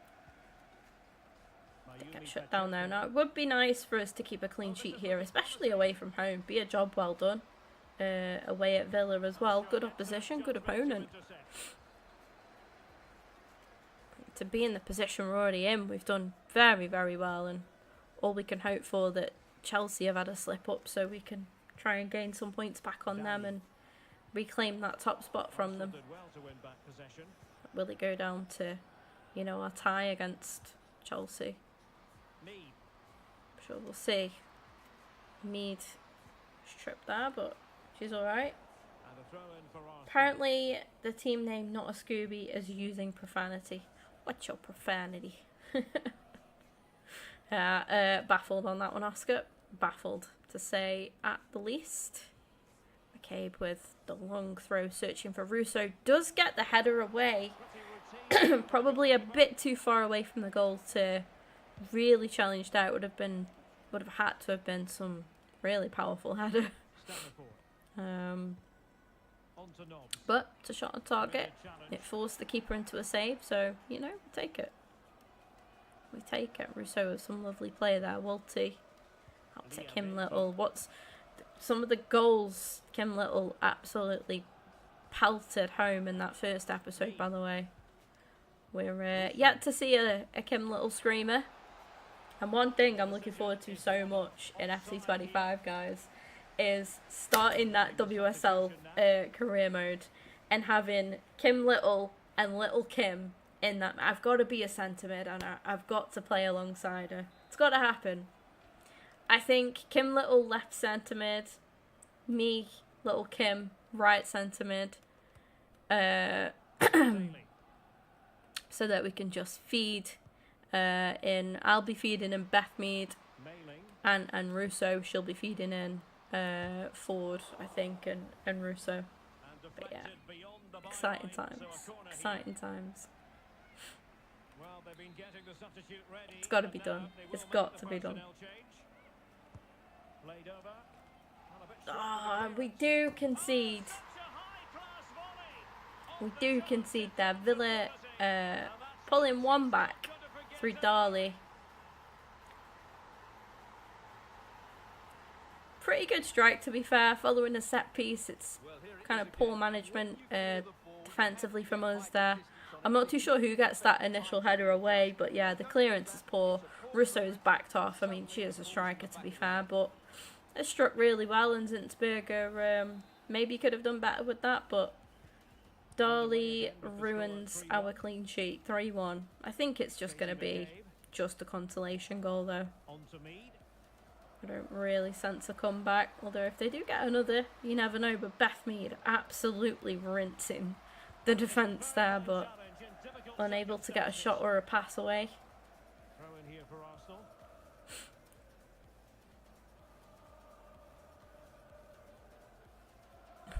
Get shut down there. Now, it would be nice for us to keep a clean sheet here, especially away from home. Be a job well done. Away at Villa as well. Good opposition, good opponent. To be in the position we're already in, we've done very, very well. And all we can hope for that Chelsea have had a slip up so we can try and gain some points back on them and reclaim that top spot from them. Will it go down to, a tie against Chelsea? I'm sure we'll see. Mead tripped there, but she's alright. Apparently, the team name Not a Scooby is using profanity. What's your profanity? Baffled on that one, Oscar. Baffled, to say at the least. McCabe with the long throw, searching for Russo. Does get the header away. Probably a bit too far away from the goal to really challenged out, would have had to have been some really powerful header. But it's a shot on target. It forced the keeper into a save, so you know, we take it. We take it. Rousseau with some lovely play there. Walty. I'll take Kim Little. What's some of the goals Kim Little absolutely pelted home in that first episode, by the way. We're yet to see a Kim Little screamer. And one thing I'm looking forward to so much in FC25, guys, is starting that WSL career mode and having Kim Little and Little Kim in that. I've got to be a centre mid and I've got to play alongside her. It's got to happen. I think Kim Little left centre mid, me, Little Kim, right centre mid, so that we can just feed in. I'll be feeding in Beth Mead, and Rousseau, she'll be feeding in Ford, I think, and Rousseau. But yeah, exciting times. Exciting times. It's got to be done. It's got to be done. Ah, we do concede. We do concede there. Villa pulling one back through Darley. Pretty good strike, to be fair, following a set piece. It's kind of poor management defensively from us there. I'm not too sure who gets that initial header away, but yeah, the clearance is poor. Russo's backed off. I mean, she is a striker, to be fair, but it struck really well, and Zinsberger maybe could have done better with that, but Darley ruins our clean sheet. 3-1. I think it's just going to be just a consolation goal, though. I don't really sense a comeback, although if they do get another, you never know. But Beth Mead absolutely rinsing the defence there, but unable to get a shot or a pass away.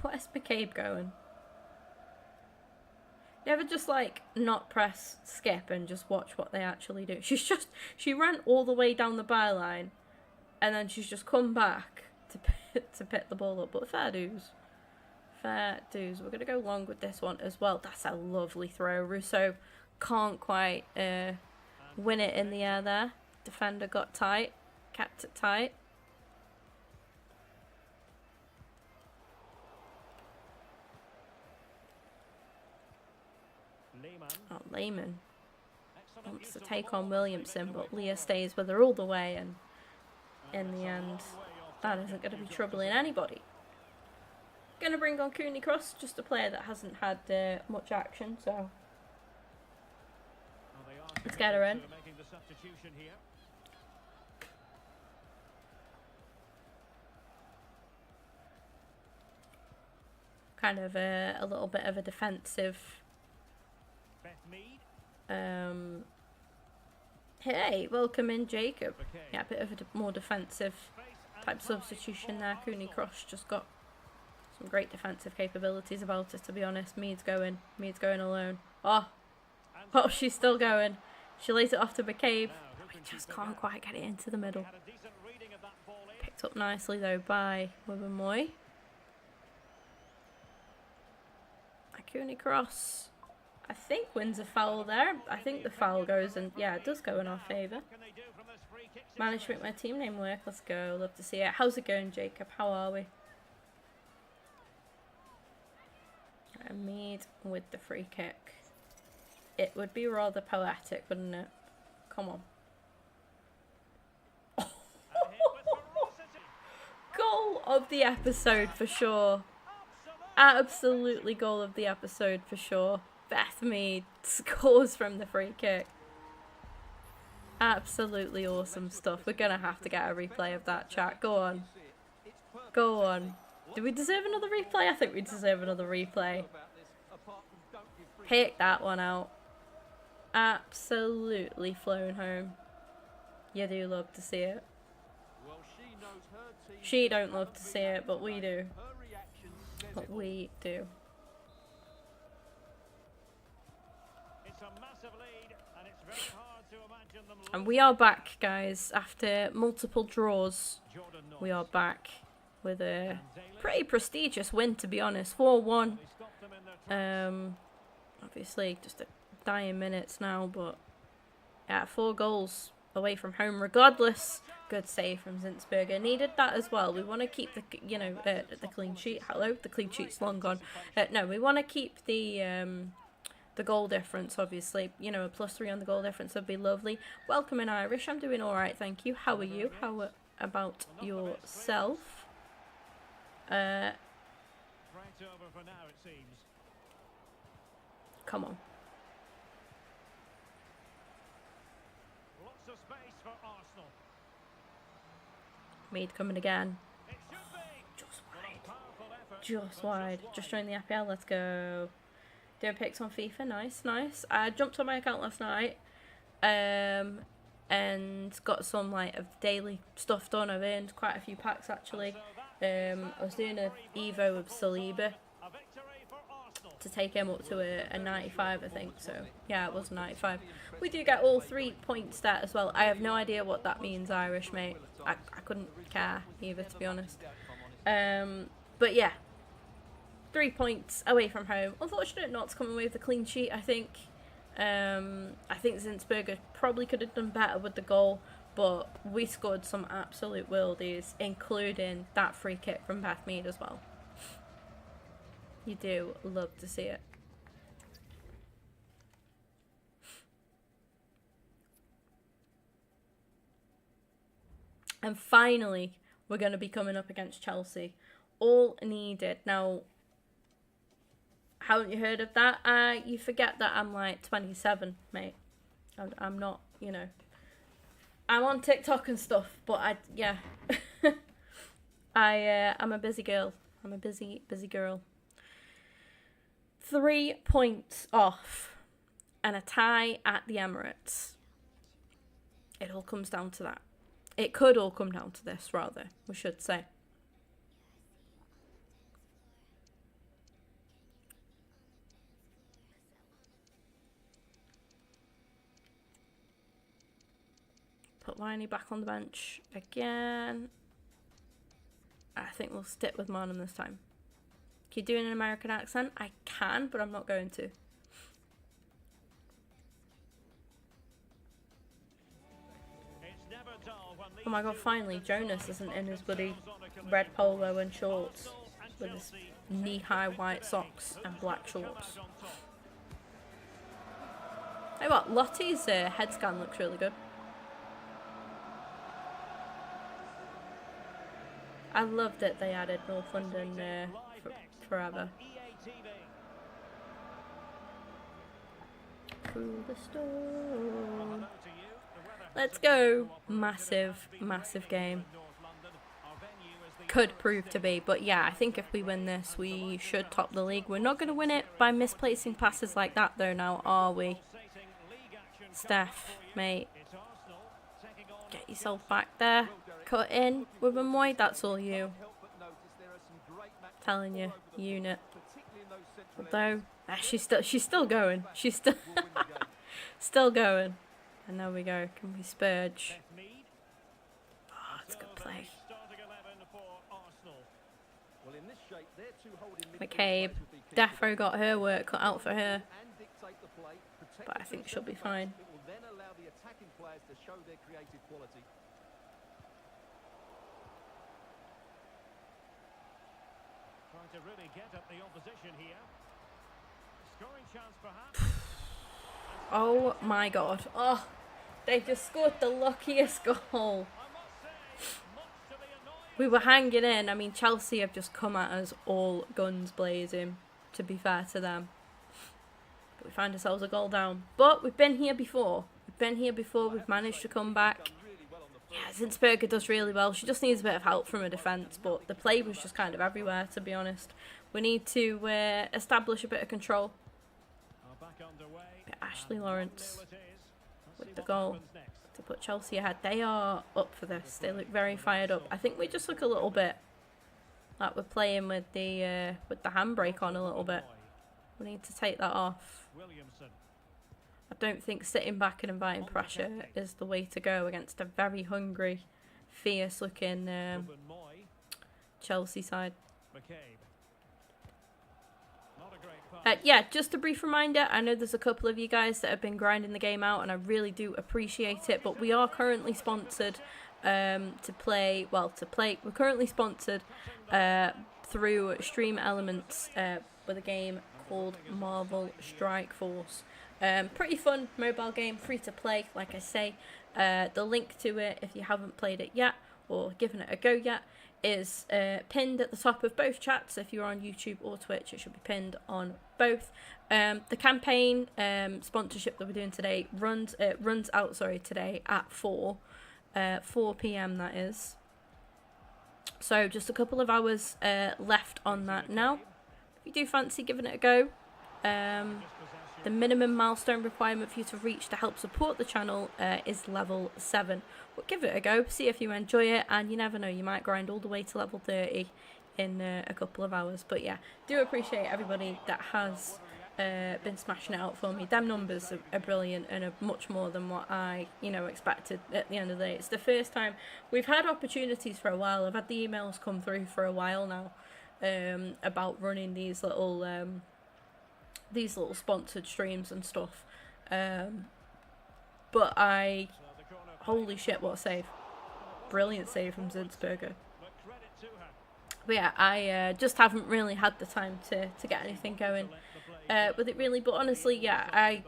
Where's McCabe going? You ever just like not press skip and just watch what they actually do? She ran all the way down the byline, and then she's just come back to pick the ball up. But fair dues. Fair dues. We're going to go long with this one as well. That's a lovely throw. Rousseau can't quite win it in the air there. Defender got tight. Kept it tight. Oh, Lehman wants to take on Williamson, but Leah stays with her all the way, and in the end, that isn't going to be troubling anybody. Going to bring on Cooney Cross, just a player that hasn't had much action, so let's get her in. Kind of a little bit of a defensive. Hey, welcome in, Jacob. Yeah, a bit of a more defensive type substitution there. Cooney Cross just got some great defensive capabilities about it, to be honest. Mead's going alone. Oh, she's still going. She lays it off to McCabe. We just can't quite get it into the middle. Picked up nicely though by Wibbermoy. Cooney Cross, I think, wins a foul there. I think the foul goes, and yeah, it does go in our favour. Managed to make my team name work. Let's go. Love to see it. How's it going, Jacob? How are we? Mead with the free kick. It would be rather poetic, wouldn't it? Come on. Goal of the episode for sure. Absolutely goal of the episode for sure. Beth Mead scores from the free kick. Absolutely awesome stuff. We're going to have to get a replay of that, chat. Go on. Go on. Do we deserve another replay? I think we deserve another replay. Pick that one out. Absolutely flown home. You do love to see it. She don't love to see it, but we do. But we do. It's a massive lead, and it's very hard to imagine them And we are back, guys. After multiple draws, we are back with a pretty prestigious win, to be honest. 4-1. Obviously, just a dying minutes now, but yeah, 4 goals away from home regardless. Good save from Zinsberger. Needed that as well. We want to keep the, the clean sheet. Hello, the clean sheet's long gone. No, we want to keep the goal difference, obviously. You know, a +3 on the goal difference would be lovely. Welcome in, Irish. I'm doing all right, thank you. How are you? How about yourself? Come on. Lots of space for Arsenal. Mead coming again. It should be. Just Well, wide. a powerful effort, Just but wide. Just joined the FPL. Let's go. Doing picks on FIFA. Nice, nice. I jumped on my account last night. And got some of daily stuff done. I've earned quite a few packs actually. I was doing a Evo with Saliba A victory for Arsenal. to take him up to a 95, I think. So yeah, it was a 95. We do get all 3 points there as well. I have no idea what that means, Irish mate. I couldn't care either, to be honest. But yeah, 3 points away from home. Unfortunate not to come away with a clean sheet, I think. I think Zinsberger probably could have done better with the goal, but we scored some absolute worldies, including that free kick from Beth Mead as well. You do love to see it. And finally, we're going to be coming up against Chelsea. All needed. Now, haven't you heard of that? You forget that I'm like 27, mate. I'm not, I'm on TikTok and stuff, but yeah. I'm a busy girl. I'm a busy girl. 3 points off and a tie at the Emirates. It all comes down to that. It could all come down to this, rather, we should say. Put Liney back on the bench again. I think we'll stick with Marnham this time. Can you do an American accent? I can, but I'm not going to. Oh my god, finally, Jonas isn't in his bloody red polo and shorts with his knee-high white socks and black shorts. Hey, what? Lottie's head scan looks really good. I love that they added North London forever. Through the storm. Let's go. Massive, massive game. Could prove to be, but yeah, I think if we win this, we should top the league. We're not going to win it by misplacing passes like that, though, now, are we? Steph, mate. Get yourself back there. Cut in with a Moy. That's all you. Telling you, unit. Although, she's still going. She's still still going. And there we go. Can we spurge? Oh, it's a good play. McCabe. Defo got her work cut out for her. But I think she'll be fine. Trying to really get at the opposition here. Scoring chance perhaps. Oh my god. Oh, they just scored the luckiest goal. We were hanging in. I mean, Chelsea have just come at us all guns blazing, to be fair to them. But we find ourselves a goal down. But we've been here before. We've managed to come back. Yeah, Zinsberger does really well. She just needs a bit of help from her defence, but the play was just kind of everywhere, to be honest. We need to establish a bit of control. Ashley Lawrence with the goal to put Chelsea ahead. They are up for this. They look very fired up. I think we just look a little bit like we're playing with the handbrake on a little bit. We need to take that off. I don't think sitting back and inviting pressure is the way to go against a very hungry, fierce-looking Chelsea side. Yeah, just a brief reminder, I know there's a couple of you guys that have been grinding the game out and I really do appreciate it, but we are currently sponsored we're currently sponsored through Stream Elements with a game called Marvel Strike Force. Pretty fun mobile game, free to play, like I say. The link to it, if you haven't played it yet or given it a go yet, is pinned at the top of both chats. If you're on YouTube or Twitch, it should be pinned on both. The campaign sponsorship that we're doing today runs out today at 4 p.m. that is. So just a couple of hours left on that now. If you do fancy giving it a go, the minimum milestone requirement for you to reach to help support the channel is level 7. But give it a go, see if you enjoy it, and you never know, you might grind all the way to level 30 in a couple of hours. But yeah, do appreciate everybody that has been smashing it out for me. Them numbers are brilliant and are much more than what I expected at the end of the day. It's the first time we've had opportunities for a while. I've had the emails come through for a while now about running these little sponsored streams and stuff, but holy shit, what a save. Brilliant save from Zinsberger. But yeah, I just haven't really had the time to get anything going with it really, but honestly, yeah, I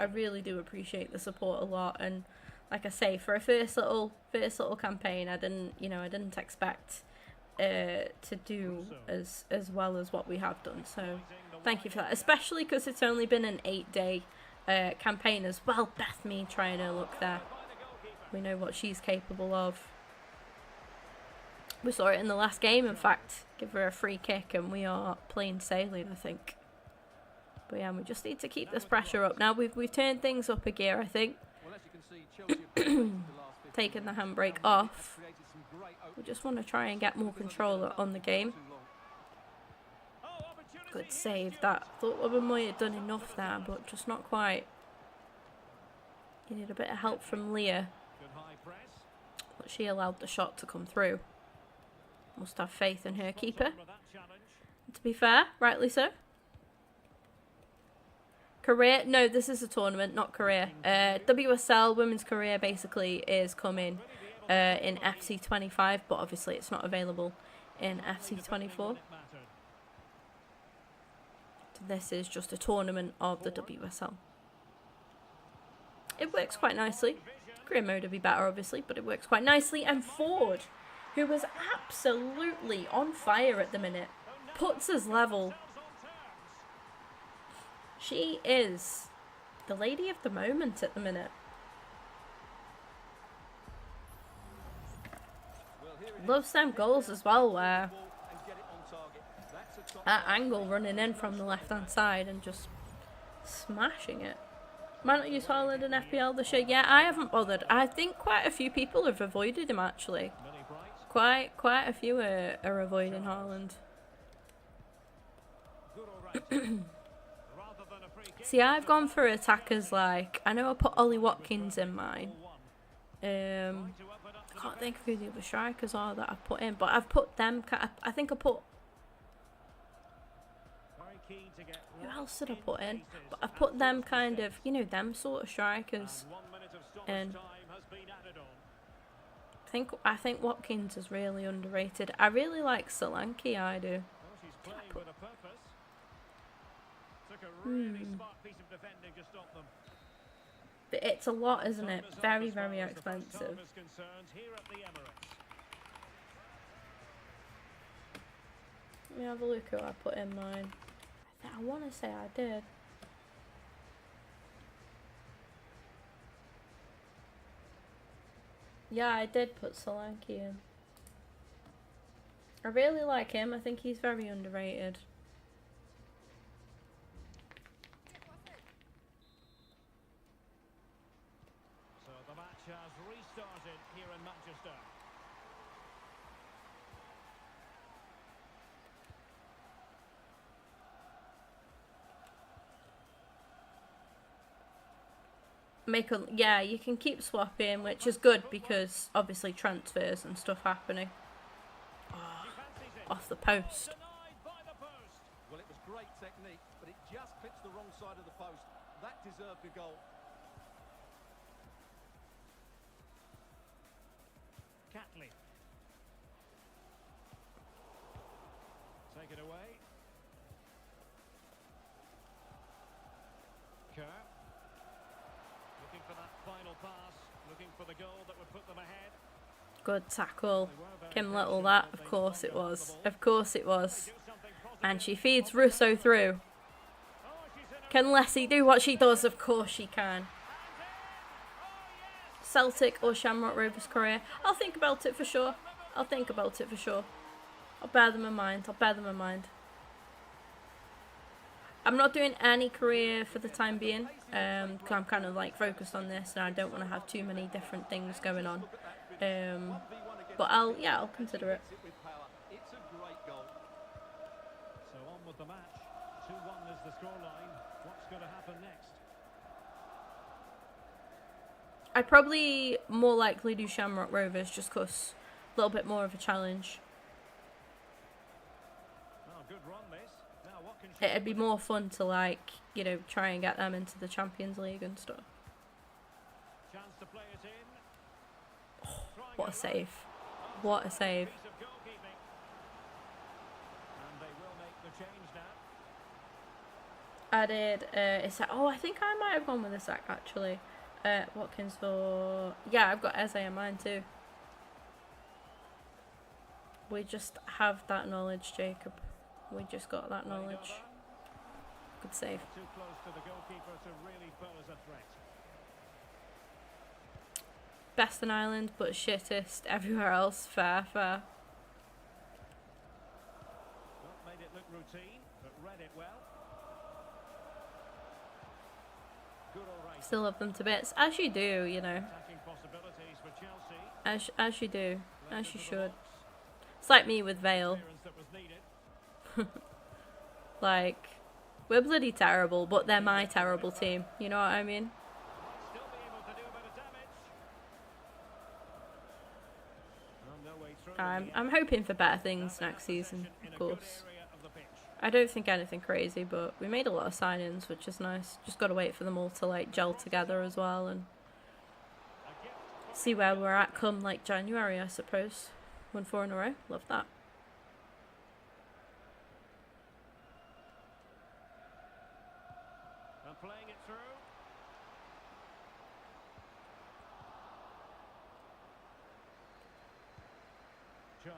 really do appreciate the support a lot, and like I say, for a first little campaign, I didn't expect to do as well as what we have done, so thank you for that, especially because it's only been an 8-day campaign as well. Beth me trying her luck there. We know what she's capable of. We saw it in the last game, in fact. Give her a free kick and we are plain sailing, I think. But yeah, we just need to keep this pressure up. Now we've turned things up a gear, I think. Taking the handbrake off. We just want to try and get more control on the game. Good save that. Thought we might have done enough there, but just not quite. You need a bit of help from Leah. But she allowed the shot to come through. Must have faith in her keeper. To be fair, rightly so. Career? No, this is a tournament, not career. WSL Women's Career basically is coming in FC25, but obviously it's not available in FC24. This is just a tournament of the WSL. It works quite nicely. Career mode would be better, obviously, but it works quite nicely. And Ford, who was absolutely on fire at the minute, puts us level. She is the lady of the moment at the minute. Loves them goals as well, where that angle running in from the left hand side and just smashing it. Might not use Haaland in FPL this year. Yeah, I haven't bothered. I think quite a few people have avoided him actually. Quite a few are avoiding Haaland. See, I've gone for attackers like, I know I put Ollie Watkins in mine. I can't think of who the other strikers are that I've put in, but I've put them, I think I put, who else did I put in? But I've put them kind of, you know, them sort of strikers. And I think Watkins is really underrated. I really like Solanke, I do. But it's a lot, isn't it? Very, very expensive. Let me have a look who I put in mine. I want to say I did. Yeah, I did put Solanke in. I really like him. I think he's very underrated. So the match has restarted here in Manchester. Yeah, you can keep swapping, which is good because obviously transfers and stuff happening. Oh, off the post. Well, it was great technique, but it just clips the wrong side of the post. That deserved a goal. Catley. Take it away. Kerr. Looking for that final pass, looking for the goal that would put them ahead. Good tackle. Kim Little that. Of course it was. Of course it was. And she feeds Russo through. Can Lessie do what she does? Of course she can. Celtic or Shamrock Rovers career? I'll think about it for sure. I'll think about it for sure. I'll bear them in mind. I'll bear them in mind. I'm not doing any career for the time being. Cause I'm kind of like focused on this and I don't want to have too many different things going on. But I'll consider it. It's a great goal. So on with the match. 2-1 is the scoreline. What's going to happen next? I'd probably more likely do Shamrock Rovers just because a little bit more of a challenge. Oh, good run this. Now what can she It'd be more fun to like, you know, try and get them into the Champions League and stuff. Chance to play it in. Oh, what a save. What a save. Piece of goalkeeping. And they will make the change now. Added Isaac. Oh, I think I might have gone with Isaac actually. Watkins for... Yeah, I've got Eze in mine too. We just have that knowledge, Jacob. We just got that knowledge. Good save. Too close to the goalkeeper to really pose a threat. Best in Ireland, but shittest everywhere else. Fair. Well, made it look routine, but read it well. Good all right. Still love them to bits, as you do, you know. Attacking possibilities for Chelsea. As you do, as you should. It's like me with Vale. Clearance that was needed. Like, we're bloody terrible, but they're my terrible team. You know what I mean? Still be able to do a bit of damage. Well, no way through. I'm hoping for better things next season, of course. I don't think anything crazy, but we made a lot of signings, which is nice. Just got to wait for them all to like gel together as well and see where we're at come like January, I suppose. 1 4 in a row. Love that. And playing it through. Charles.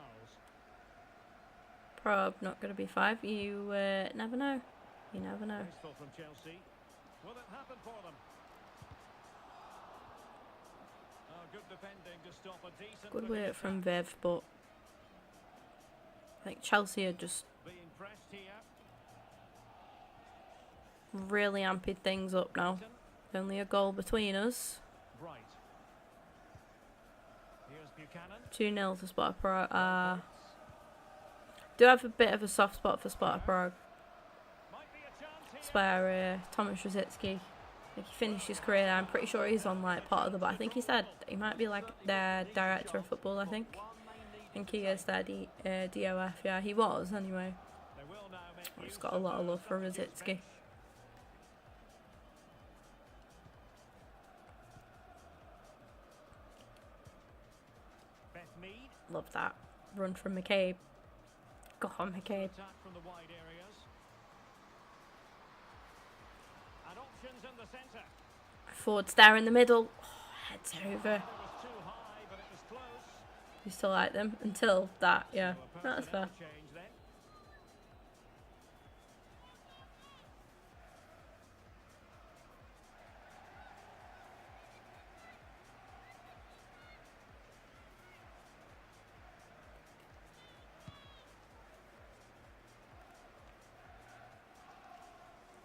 Prob not going to be 5. You never know. You never know. Wasteful from Chelsea. Will it happen for them? Oh, good defending to stop a decent. Good looking work from attack. Viv, but like Chelsea are just Being pressed here. really amping things up now. Only a goal between us. Bright. Here's Buchanan. 2-0 to Sparta Prague. Do have a bit of a soft spot for Sparta Prague. Might be a chance here. It's where Thomas Rosicki, like he finished his career there. I'm pretty sure he's on like part of the, but I think he said he might be like their director of football. I think he is their DOF. Yeah, he was anyway. They will now make I've use just got a lot of love for those Rosicki. Beth Mead. Love that run from McCabe. Go on, McCabe. Attack from the wide areas. And options in the centre. Ford's there in the middle. Oh, heads over. It was too high, but it was close. You still like them until that, yeah. So a That's fair. personnel change then.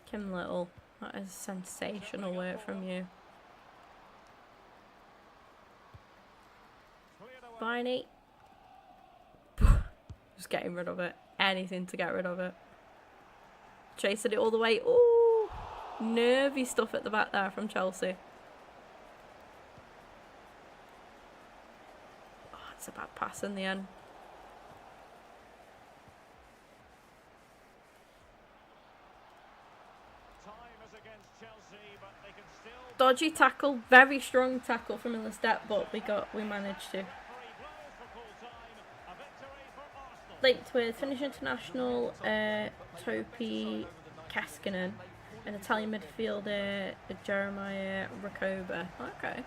Kim Little, that is sensational work from you. Cleared away. Viney. Just getting rid of it. Anything to get rid of it. Chasing it all the way. Ooh, nervy stuff at the back there from Chelsea. It's a bad pass in the end. Time is against Chelsea, but they can still. Dodgy tackle, very strong tackle from Illestep, but we managed to. Referee blows for full time. A victory for Arsenal. Linked with Finnish international Topi Keskinen, an Italian midfielder Jeremiah Rakoba. Okay.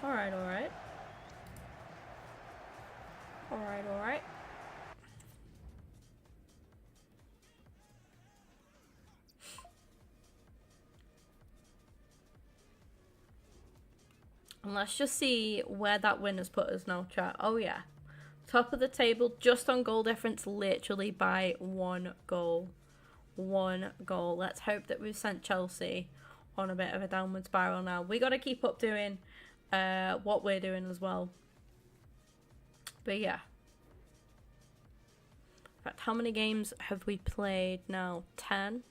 Alright, alright. Alright, alright. And let's just see where that win has put us now, chat. Oh yeah. Top of the table, just on goal difference, literally by 1 goal. 1 goal. Let's hope that we've sent Chelsea on a bit of a downward spiral now. We got to keep up doing what we're doing as well. But yeah. In fact, how many games have we played now? 10?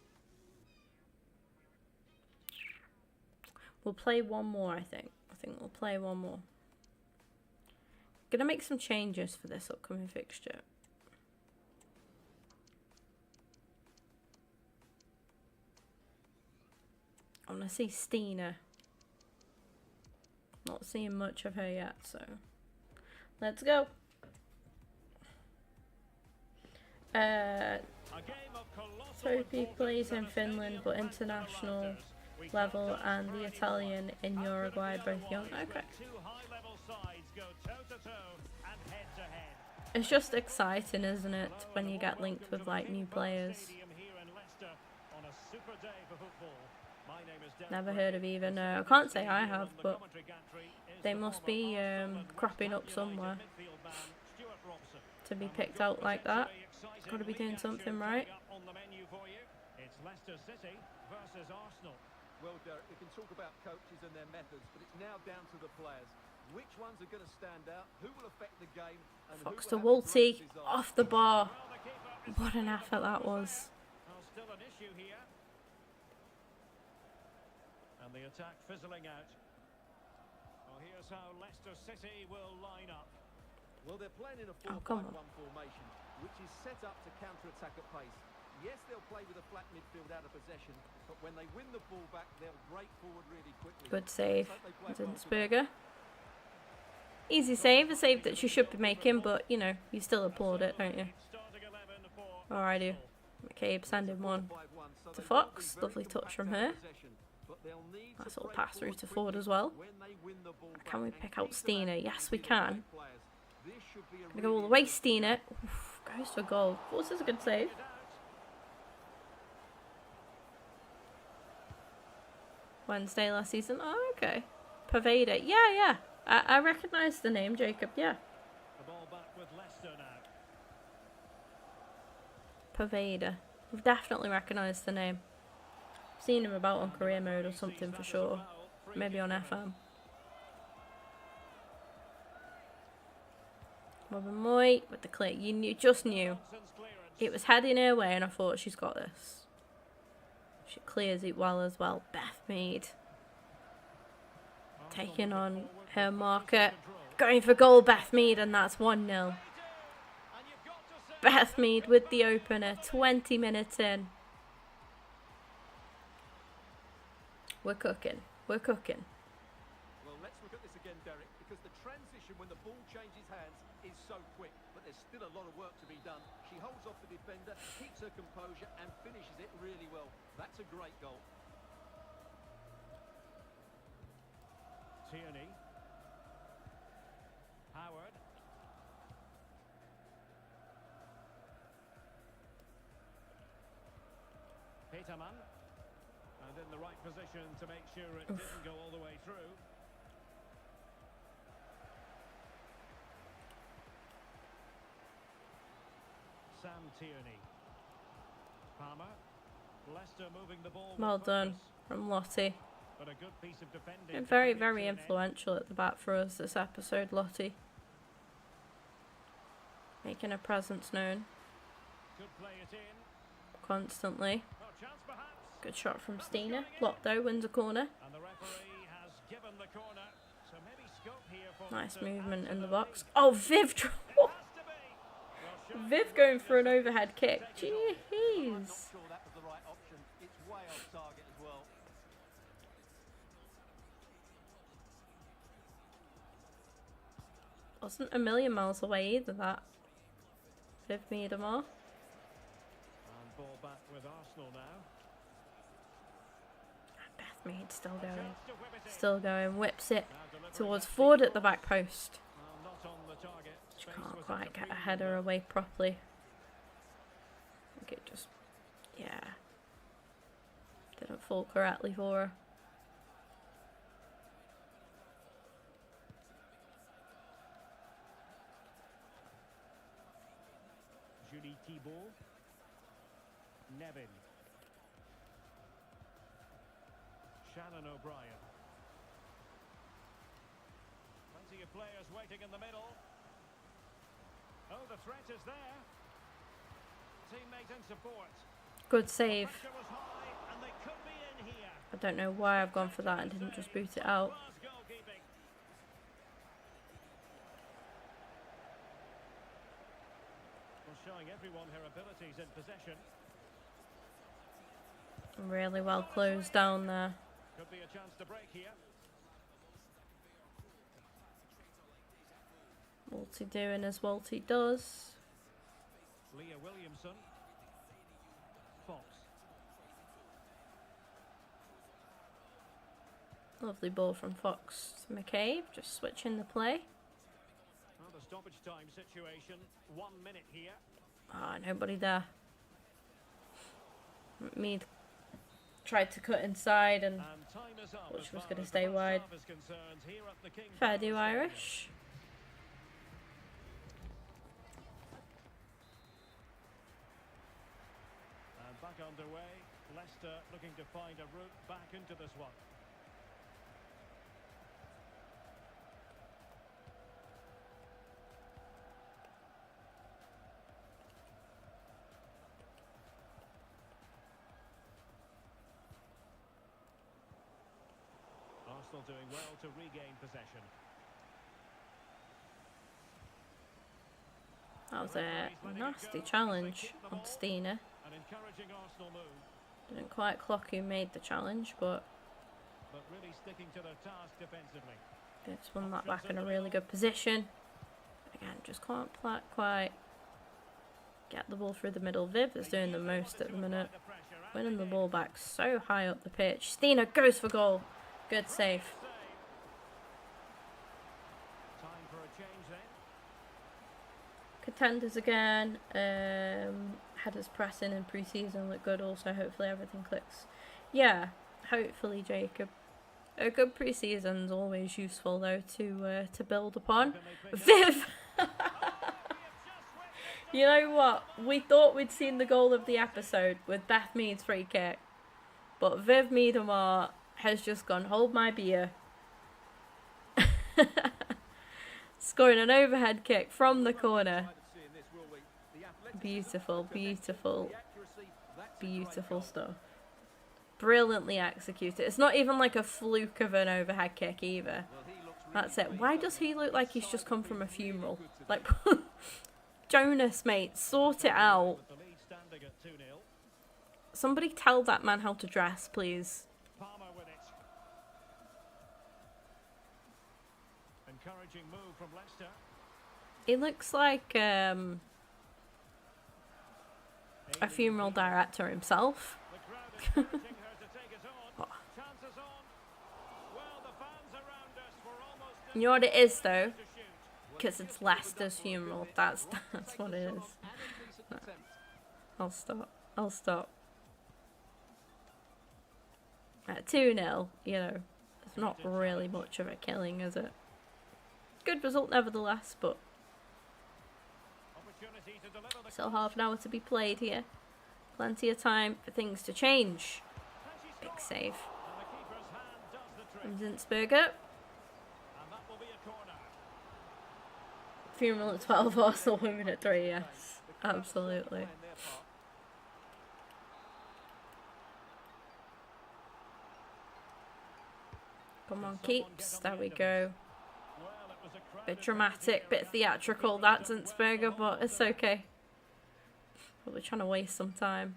We'll play one more, I think. I think we'll play one more. Gonna make some changes for this upcoming fixture. I want to see Stina. Not seeing much of her yet, so let's go. Topi plays in Finland, but international level, and the Italian in Uruguay, both young. Okay. It's just exciting, isn't it, when you get linked with like new players. Never heard of even. I can't say I have, but they must be cropping up somewhere to be picked out like that. Got to be doing something right. It's Leicester City versus Arsenal. Well, Derek, we can talk about coaches and their methods, but it's now down to the players. Which ones are going to stand out? Who will affect the game? And Fox to Wolty off the bar. What an effort that was. Still an issue here. And the attack fizzling out. Well, here's how Leicester City will line up. Well, they're playing in a 4-5-1 formation, which is set up to counter-attack at pace. Yes, they'll play with a flat midfield out of possession, but when they win the ball back, they'll break forward really quickly. Good save, Zinsberger. Easy save, a save that you should be making, but, you know, you still applaud it, don't you? Oh, I do. McCabe sending one to Fox. Lovely touch from her. Nice little pass through to forward as well. Can we pick out Stina? Yes, we can. Gonna go all the way, Stina. Oof, goes for a goal. Of course, it's a good save. Wednesday last season. Oh, okay. Pervader. Yeah. I recognise the name, Jacob. Yeah. The ball back with Leicester now. Pervader. We've definitely recognised the name. Seen him about on career mode or something for sure. Maybe on FM. Robin Moy with the clear. You just knew. It was heading her way and I thought she's got this. She clears it well as well. Beth Mead. Taking on her marker. Going for goal, Beth Mead, and that's 1-0. Beth Mead with the opener. 20 minutes in. We're cooking. We're cooking. Well, let's look at this again, Derek, because the transition when the ball changes hands is so quick, but there's still a lot of work to be done. She holds off the defender, keeps her composure, and finishes it really well. That's a great goal. Tierney. Howard. Peterman. And in the right position to make sure it didn't go all the way through. Sam Tierney. Palmer. Leicester moving the ball. Well done from Lottie. But a good piece of defending. Been very, very influential at the back for us this episode, Lottie. Making her presence known. Could play it in. Constantly. Well, chance perhaps. Good shot from Stina. Blocked though, wins a corner. And the referee has given the corner. So maybe Nice movement in the box. Oh, Viv! Viv going for an overhead kick. Jeez. I'm not sure that was the right option. It's way off target as well. Wasn't a million miles away either, that. Viv Miedemar. And ball back with Arsenal now. Beth Mead still going. Still going. Whips it towards Ford at the back post. Well, not on the target. She can't quite get a header away properly. I think it just, yeah, didn't fall correctly for her. Julie Thibault. Nevin. Shannon O'Brien. Plenty of players waiting in the middle. Oh, the threat is there. Teammate in support. Good save. Pressure was high, and they could be in here. I don't know why I've gone for that and didn't just boot it out. Class goalkeeping. Well, showing everyone her abilities in possession. Really well closed down there. Could be a chance to break here. Walty doing as Walty does. Leah Williamson. Fox. Lovely ball from Fox to McCabe, just switching the play. Well, the stoppage time situation. 1 minute here. Ah, nobody there. Mead tried to cut inside and And time is up. thought as she was far going to as stay the first wide. half is concerned here at the King Fair Power do Stadium. Irish. And back underway. Leicester looking to find a route back into this one. Arsenal doing well to regain possession. That was a nasty challenge on Stina. An encouraging Arsenal move, Didn't quite clock who made the challenge, but but really sticking to their task defensively. Viv's won that back in a really good position. Again, just can't quite get the ball through the middle. Viv is doing the most at the minute. Winning the ball back so high up the pitch. Stina goes for goal. Good save. Time for a change then. Contenders again. Headers pressing in pre-season look good also. Hopefully everything clicks. Yeah, hopefully Jacob. A good pre-season's always useful though to build upon. Viv! You know what? We thought we'd seen the goal of the episode with Beth Mead's free kick. But Viv Miedemar has just gone, hold my beer. Scoring an overhead kick from the corner. Beautiful, beautiful, beautiful stuff. Brilliantly executed. It's not even like a fluke of an overhead kick either. That's it. Why does he look like he's just come from a funeral? Like, Jonas, mate, sort it out. With the lead standing at 2-0. Somebody tell that man how to dress, please. Palmer with it. Encouraging move from Leicester. He looks like a funeral director himself. The crowd encouraging her to take it on. Chances on. Well, the fans around us were almost You know what it is though? to shoot. Because it's Leicester's funeral. That's what it is. I'll stop. I'll stop. At 2-0, you know, it's not really much of a killing, is it? Good result nevertheless, but Opportunity to deliver the still half an hour to be played here. Plenty of time for things to change. Big save and the keeper's hand does the trick. from Zinsberger. And that will be a corner. Funeral at 12, Arsenal women at 3, yes. Absolutely. Come on, keeps. There we go. Bit dramatic, bit theatrical, that Zinsberger, but it's okay. But we're trying to waste some time.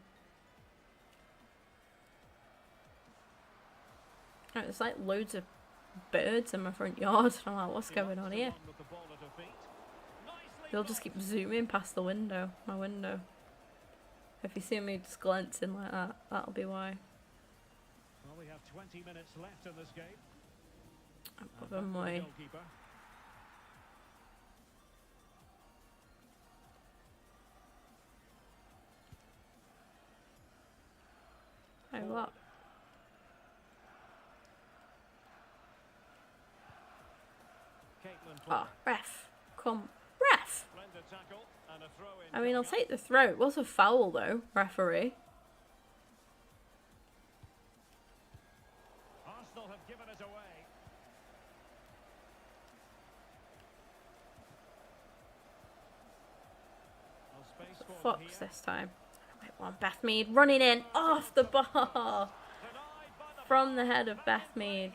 Oh, there's like loads of birds in my front yard. I'm like, what's going on here? They'll just keep zooming past the window, my window. If you see me just glancing like that, that'll be why. Well, we have 20 minutes left in this game. I'm putting my... Oh, what? Oh, ref. Come. Ref! I mean, I'll take the throw. It was a foul, though, referee. Arsenal have given it away. Fox this time. Wait, one. Beth Mead running in off the bar. From the head of Beth Mead.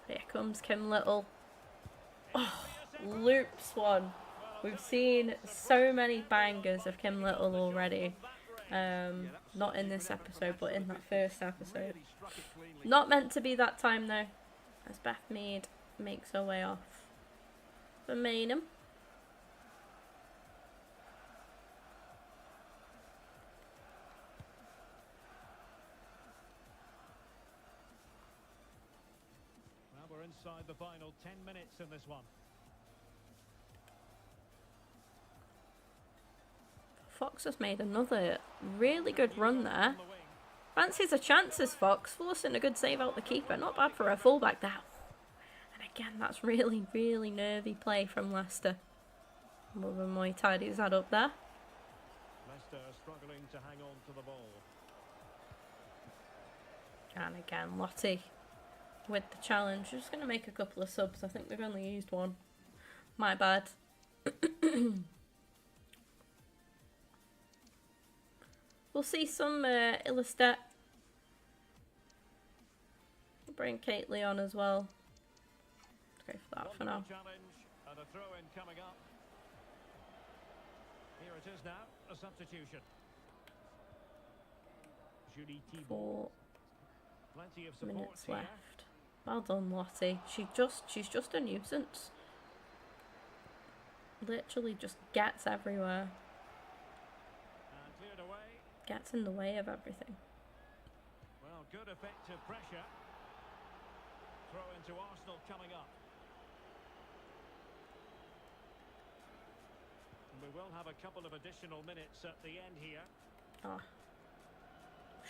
Here comes Kim Little. Oh, loops one. We've seen so many bangers of Kim Little already. Not in this episode, but in that first episode. Not meant to be that time, though. As Beth Mead makes her way off. For Maynham. Well, we're inside the final 10 minutes in this one. Fox has made another really good run there. Fancies her chances, Fox. Forcing a good save out the keeper. Not bad for a fullback there. And again, that's really, really nervy play from Leicester. Moving Muay tidies that up there. Leicester struggling to hang on to the ball. And again, Lottie with the challenge. Just going to make a couple of subs. I think we've only used one. My bad. We'll see some Illistead. We'll bring Caitley on as well. Let's go for that for now. Challenge and a throw in coming up. Here it is now, a substitution. Julie Thibault. 4 Plenty of support minutes here. left. Well done, Lottie. She's just a nuisance. Literally just gets everywhere. And cleared away. Gets in the way of everything. Well, good effective pressure. Throw into Arsenal coming up. And we will have a couple of additional minutes at the end here. Oh.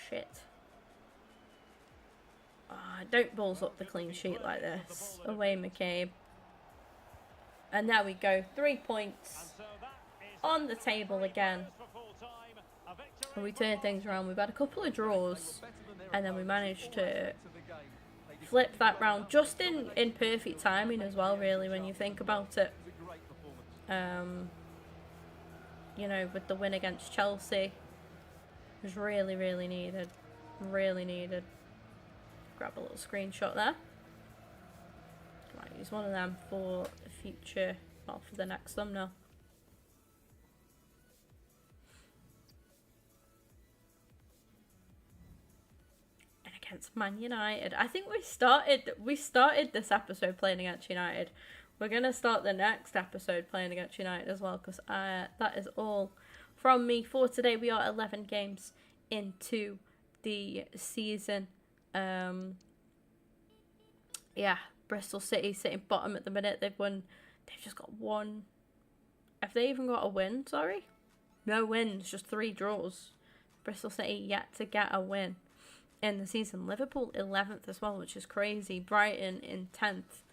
Shit. Don't balls up the clean sheet like this. Away, McCabe. And there we go. 3 points on the table again. And we turned things around. We've had a couple of draws. And then we managed to flip that round. Just in perfect timing as well, really, when you think about it. You know, with the win against Chelsea. It was really, really needed. Really needed. Grab a little screenshot there. Might use one of them for the future, well, for the next thumbnail. And against Man United. I think we started this episode playing against United. We're gonna start the next episode playing against United as well, because that is all from me for today. We are 11 games into the season. Yeah, Bristol City sitting bottom at the minute. They've just got one. Have they even got a win? Sorry, no wins, just 3 draws. Bristol City yet to get a win in the season. Liverpool 11th as well, which is crazy. Brighton in 10th.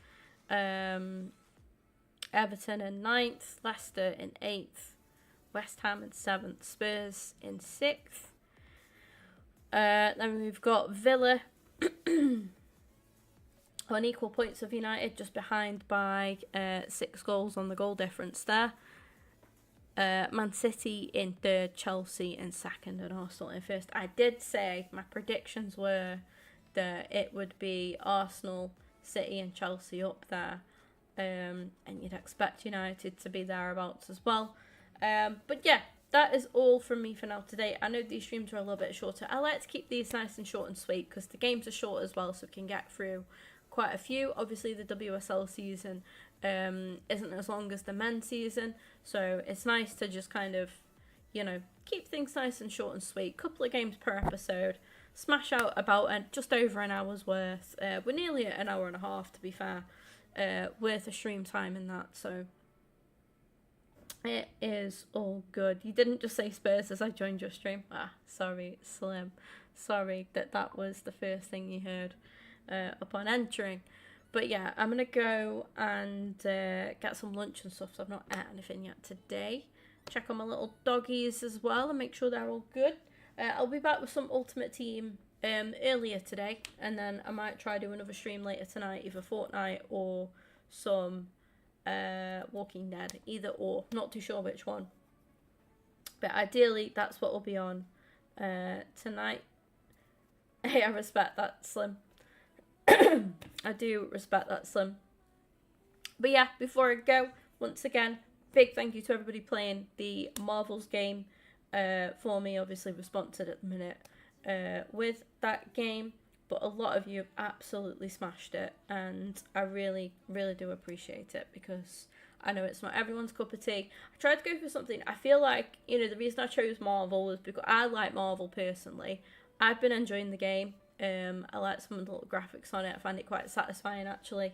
Everton in 9th. Leicester in 8th. West Ham in 7th. Spurs in 6th. Then we've got Villa on equal points of United, just behind by 6 goals on the goal difference there. Man City in 3rd, Chelsea in 2nd, and Arsenal in 1st. I did say my predictions were that it would be Arsenal, City and Chelsea up there. and you'd expect United to be thereabouts as well. But yeah, that is all from me for now today. I know these streams are a little bit shorter. I like to keep these nice and short and sweet because the games are short as well, so we can get through quite a few. Obviously, the WSL season isn't as long as the men's season, so it's nice to just kind of, you know, keep things nice and short and sweet. Couple of games per episode. Smash out about just over an hour's worth. We're nearly at an hour and a half, to be fair, worth of stream time in that, so it is all good. You didn't just say Spurs as I joined your stream. Sorry, Slim. Sorry that was the first thing you heard upon entering. But yeah, I'm going to go and get some lunch and stuff, so I've not ate anything yet today. Check on my little doggies as well and make sure they're all good. I'll be back with some Ultimate Team earlier today, and then I might try do another stream later tonight, either Fortnite or some Walking Dead, either or, not too sure which one, but ideally that's what will be on tonight. Hey, I respect that, Slim. I do respect that, Slim. But yeah, before I go, once again, big thank you to everybody playing the Marvels game for me. Obviously we're sponsored at the minute with that game, but a lot of you have absolutely smashed it, and I really do appreciate it, because I know it's not everyone's cup of tea. I tried to go for something, I feel like, you know, the reason I chose Marvel was because I like Marvel personally. I've been enjoying the game. I like some of the little graphics on it. I find it quite satisfying, actually.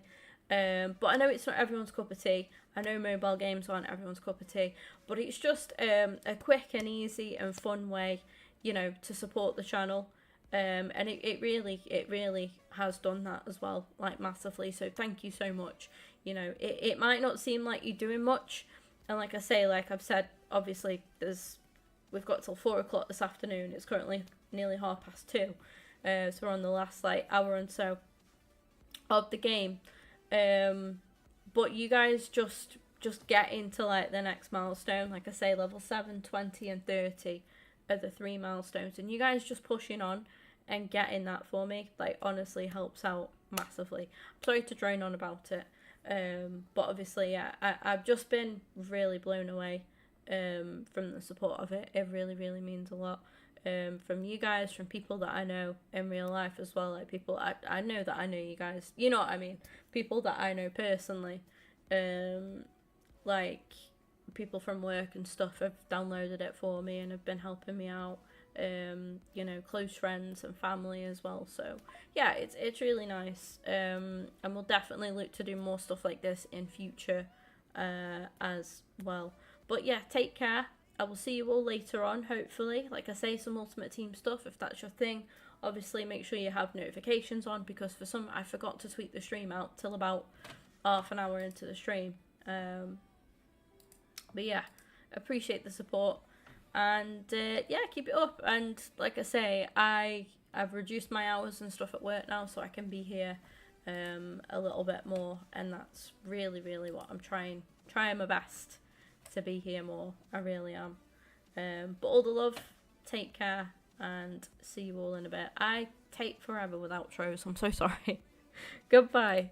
But I know it's not everyone's cup of tea. I know mobile games aren't everyone's cup of tea, but it's just a quick and easy and fun way, you know, to support the channel. And it really has done that as well, like massively. So thank you so much. You know, it might not seem like you're doing much, and like I say, like I've said, obviously we've got till 4 o'clock this afternoon. It's currently nearly 2:30. So we're on the last like hour and so of the game. But you guys just get into like the next milestone. Like I say, level 7, 20 and 30 are the 3 milestones, and you guys just pushing on and getting that for me, like, honestly helps out massively. I'm sorry to drone on about it, but obviously, yeah, I've just been really blown away from the support of it. It really means a lot. From you guys, from people that I know in real life as well, like people I know that I know you guys, you know what I mean, people that I know personally, like people from work and stuff have downloaded it for me and have been helping me out, you know, close friends and family as well. So yeah, it's really nice, and we'll definitely look to do more stuff like this in future as well. But yeah, take care. I will see you all later on, hopefully. Like I say, some Ultimate Team stuff, if that's your thing. Obviously, make sure you have notifications on, because for some, I forgot to tweet the stream out till about half an hour into the stream. But yeah, appreciate the support. And yeah, keep it up. And like I say, I've reduced my hours and stuff at work now, so I can be here a little bit more. And that's really what I'm trying my best to be here more. I really am. But all the love, take care, and see you all in a bit. I take forever with outros, I'm so sorry. Goodbye.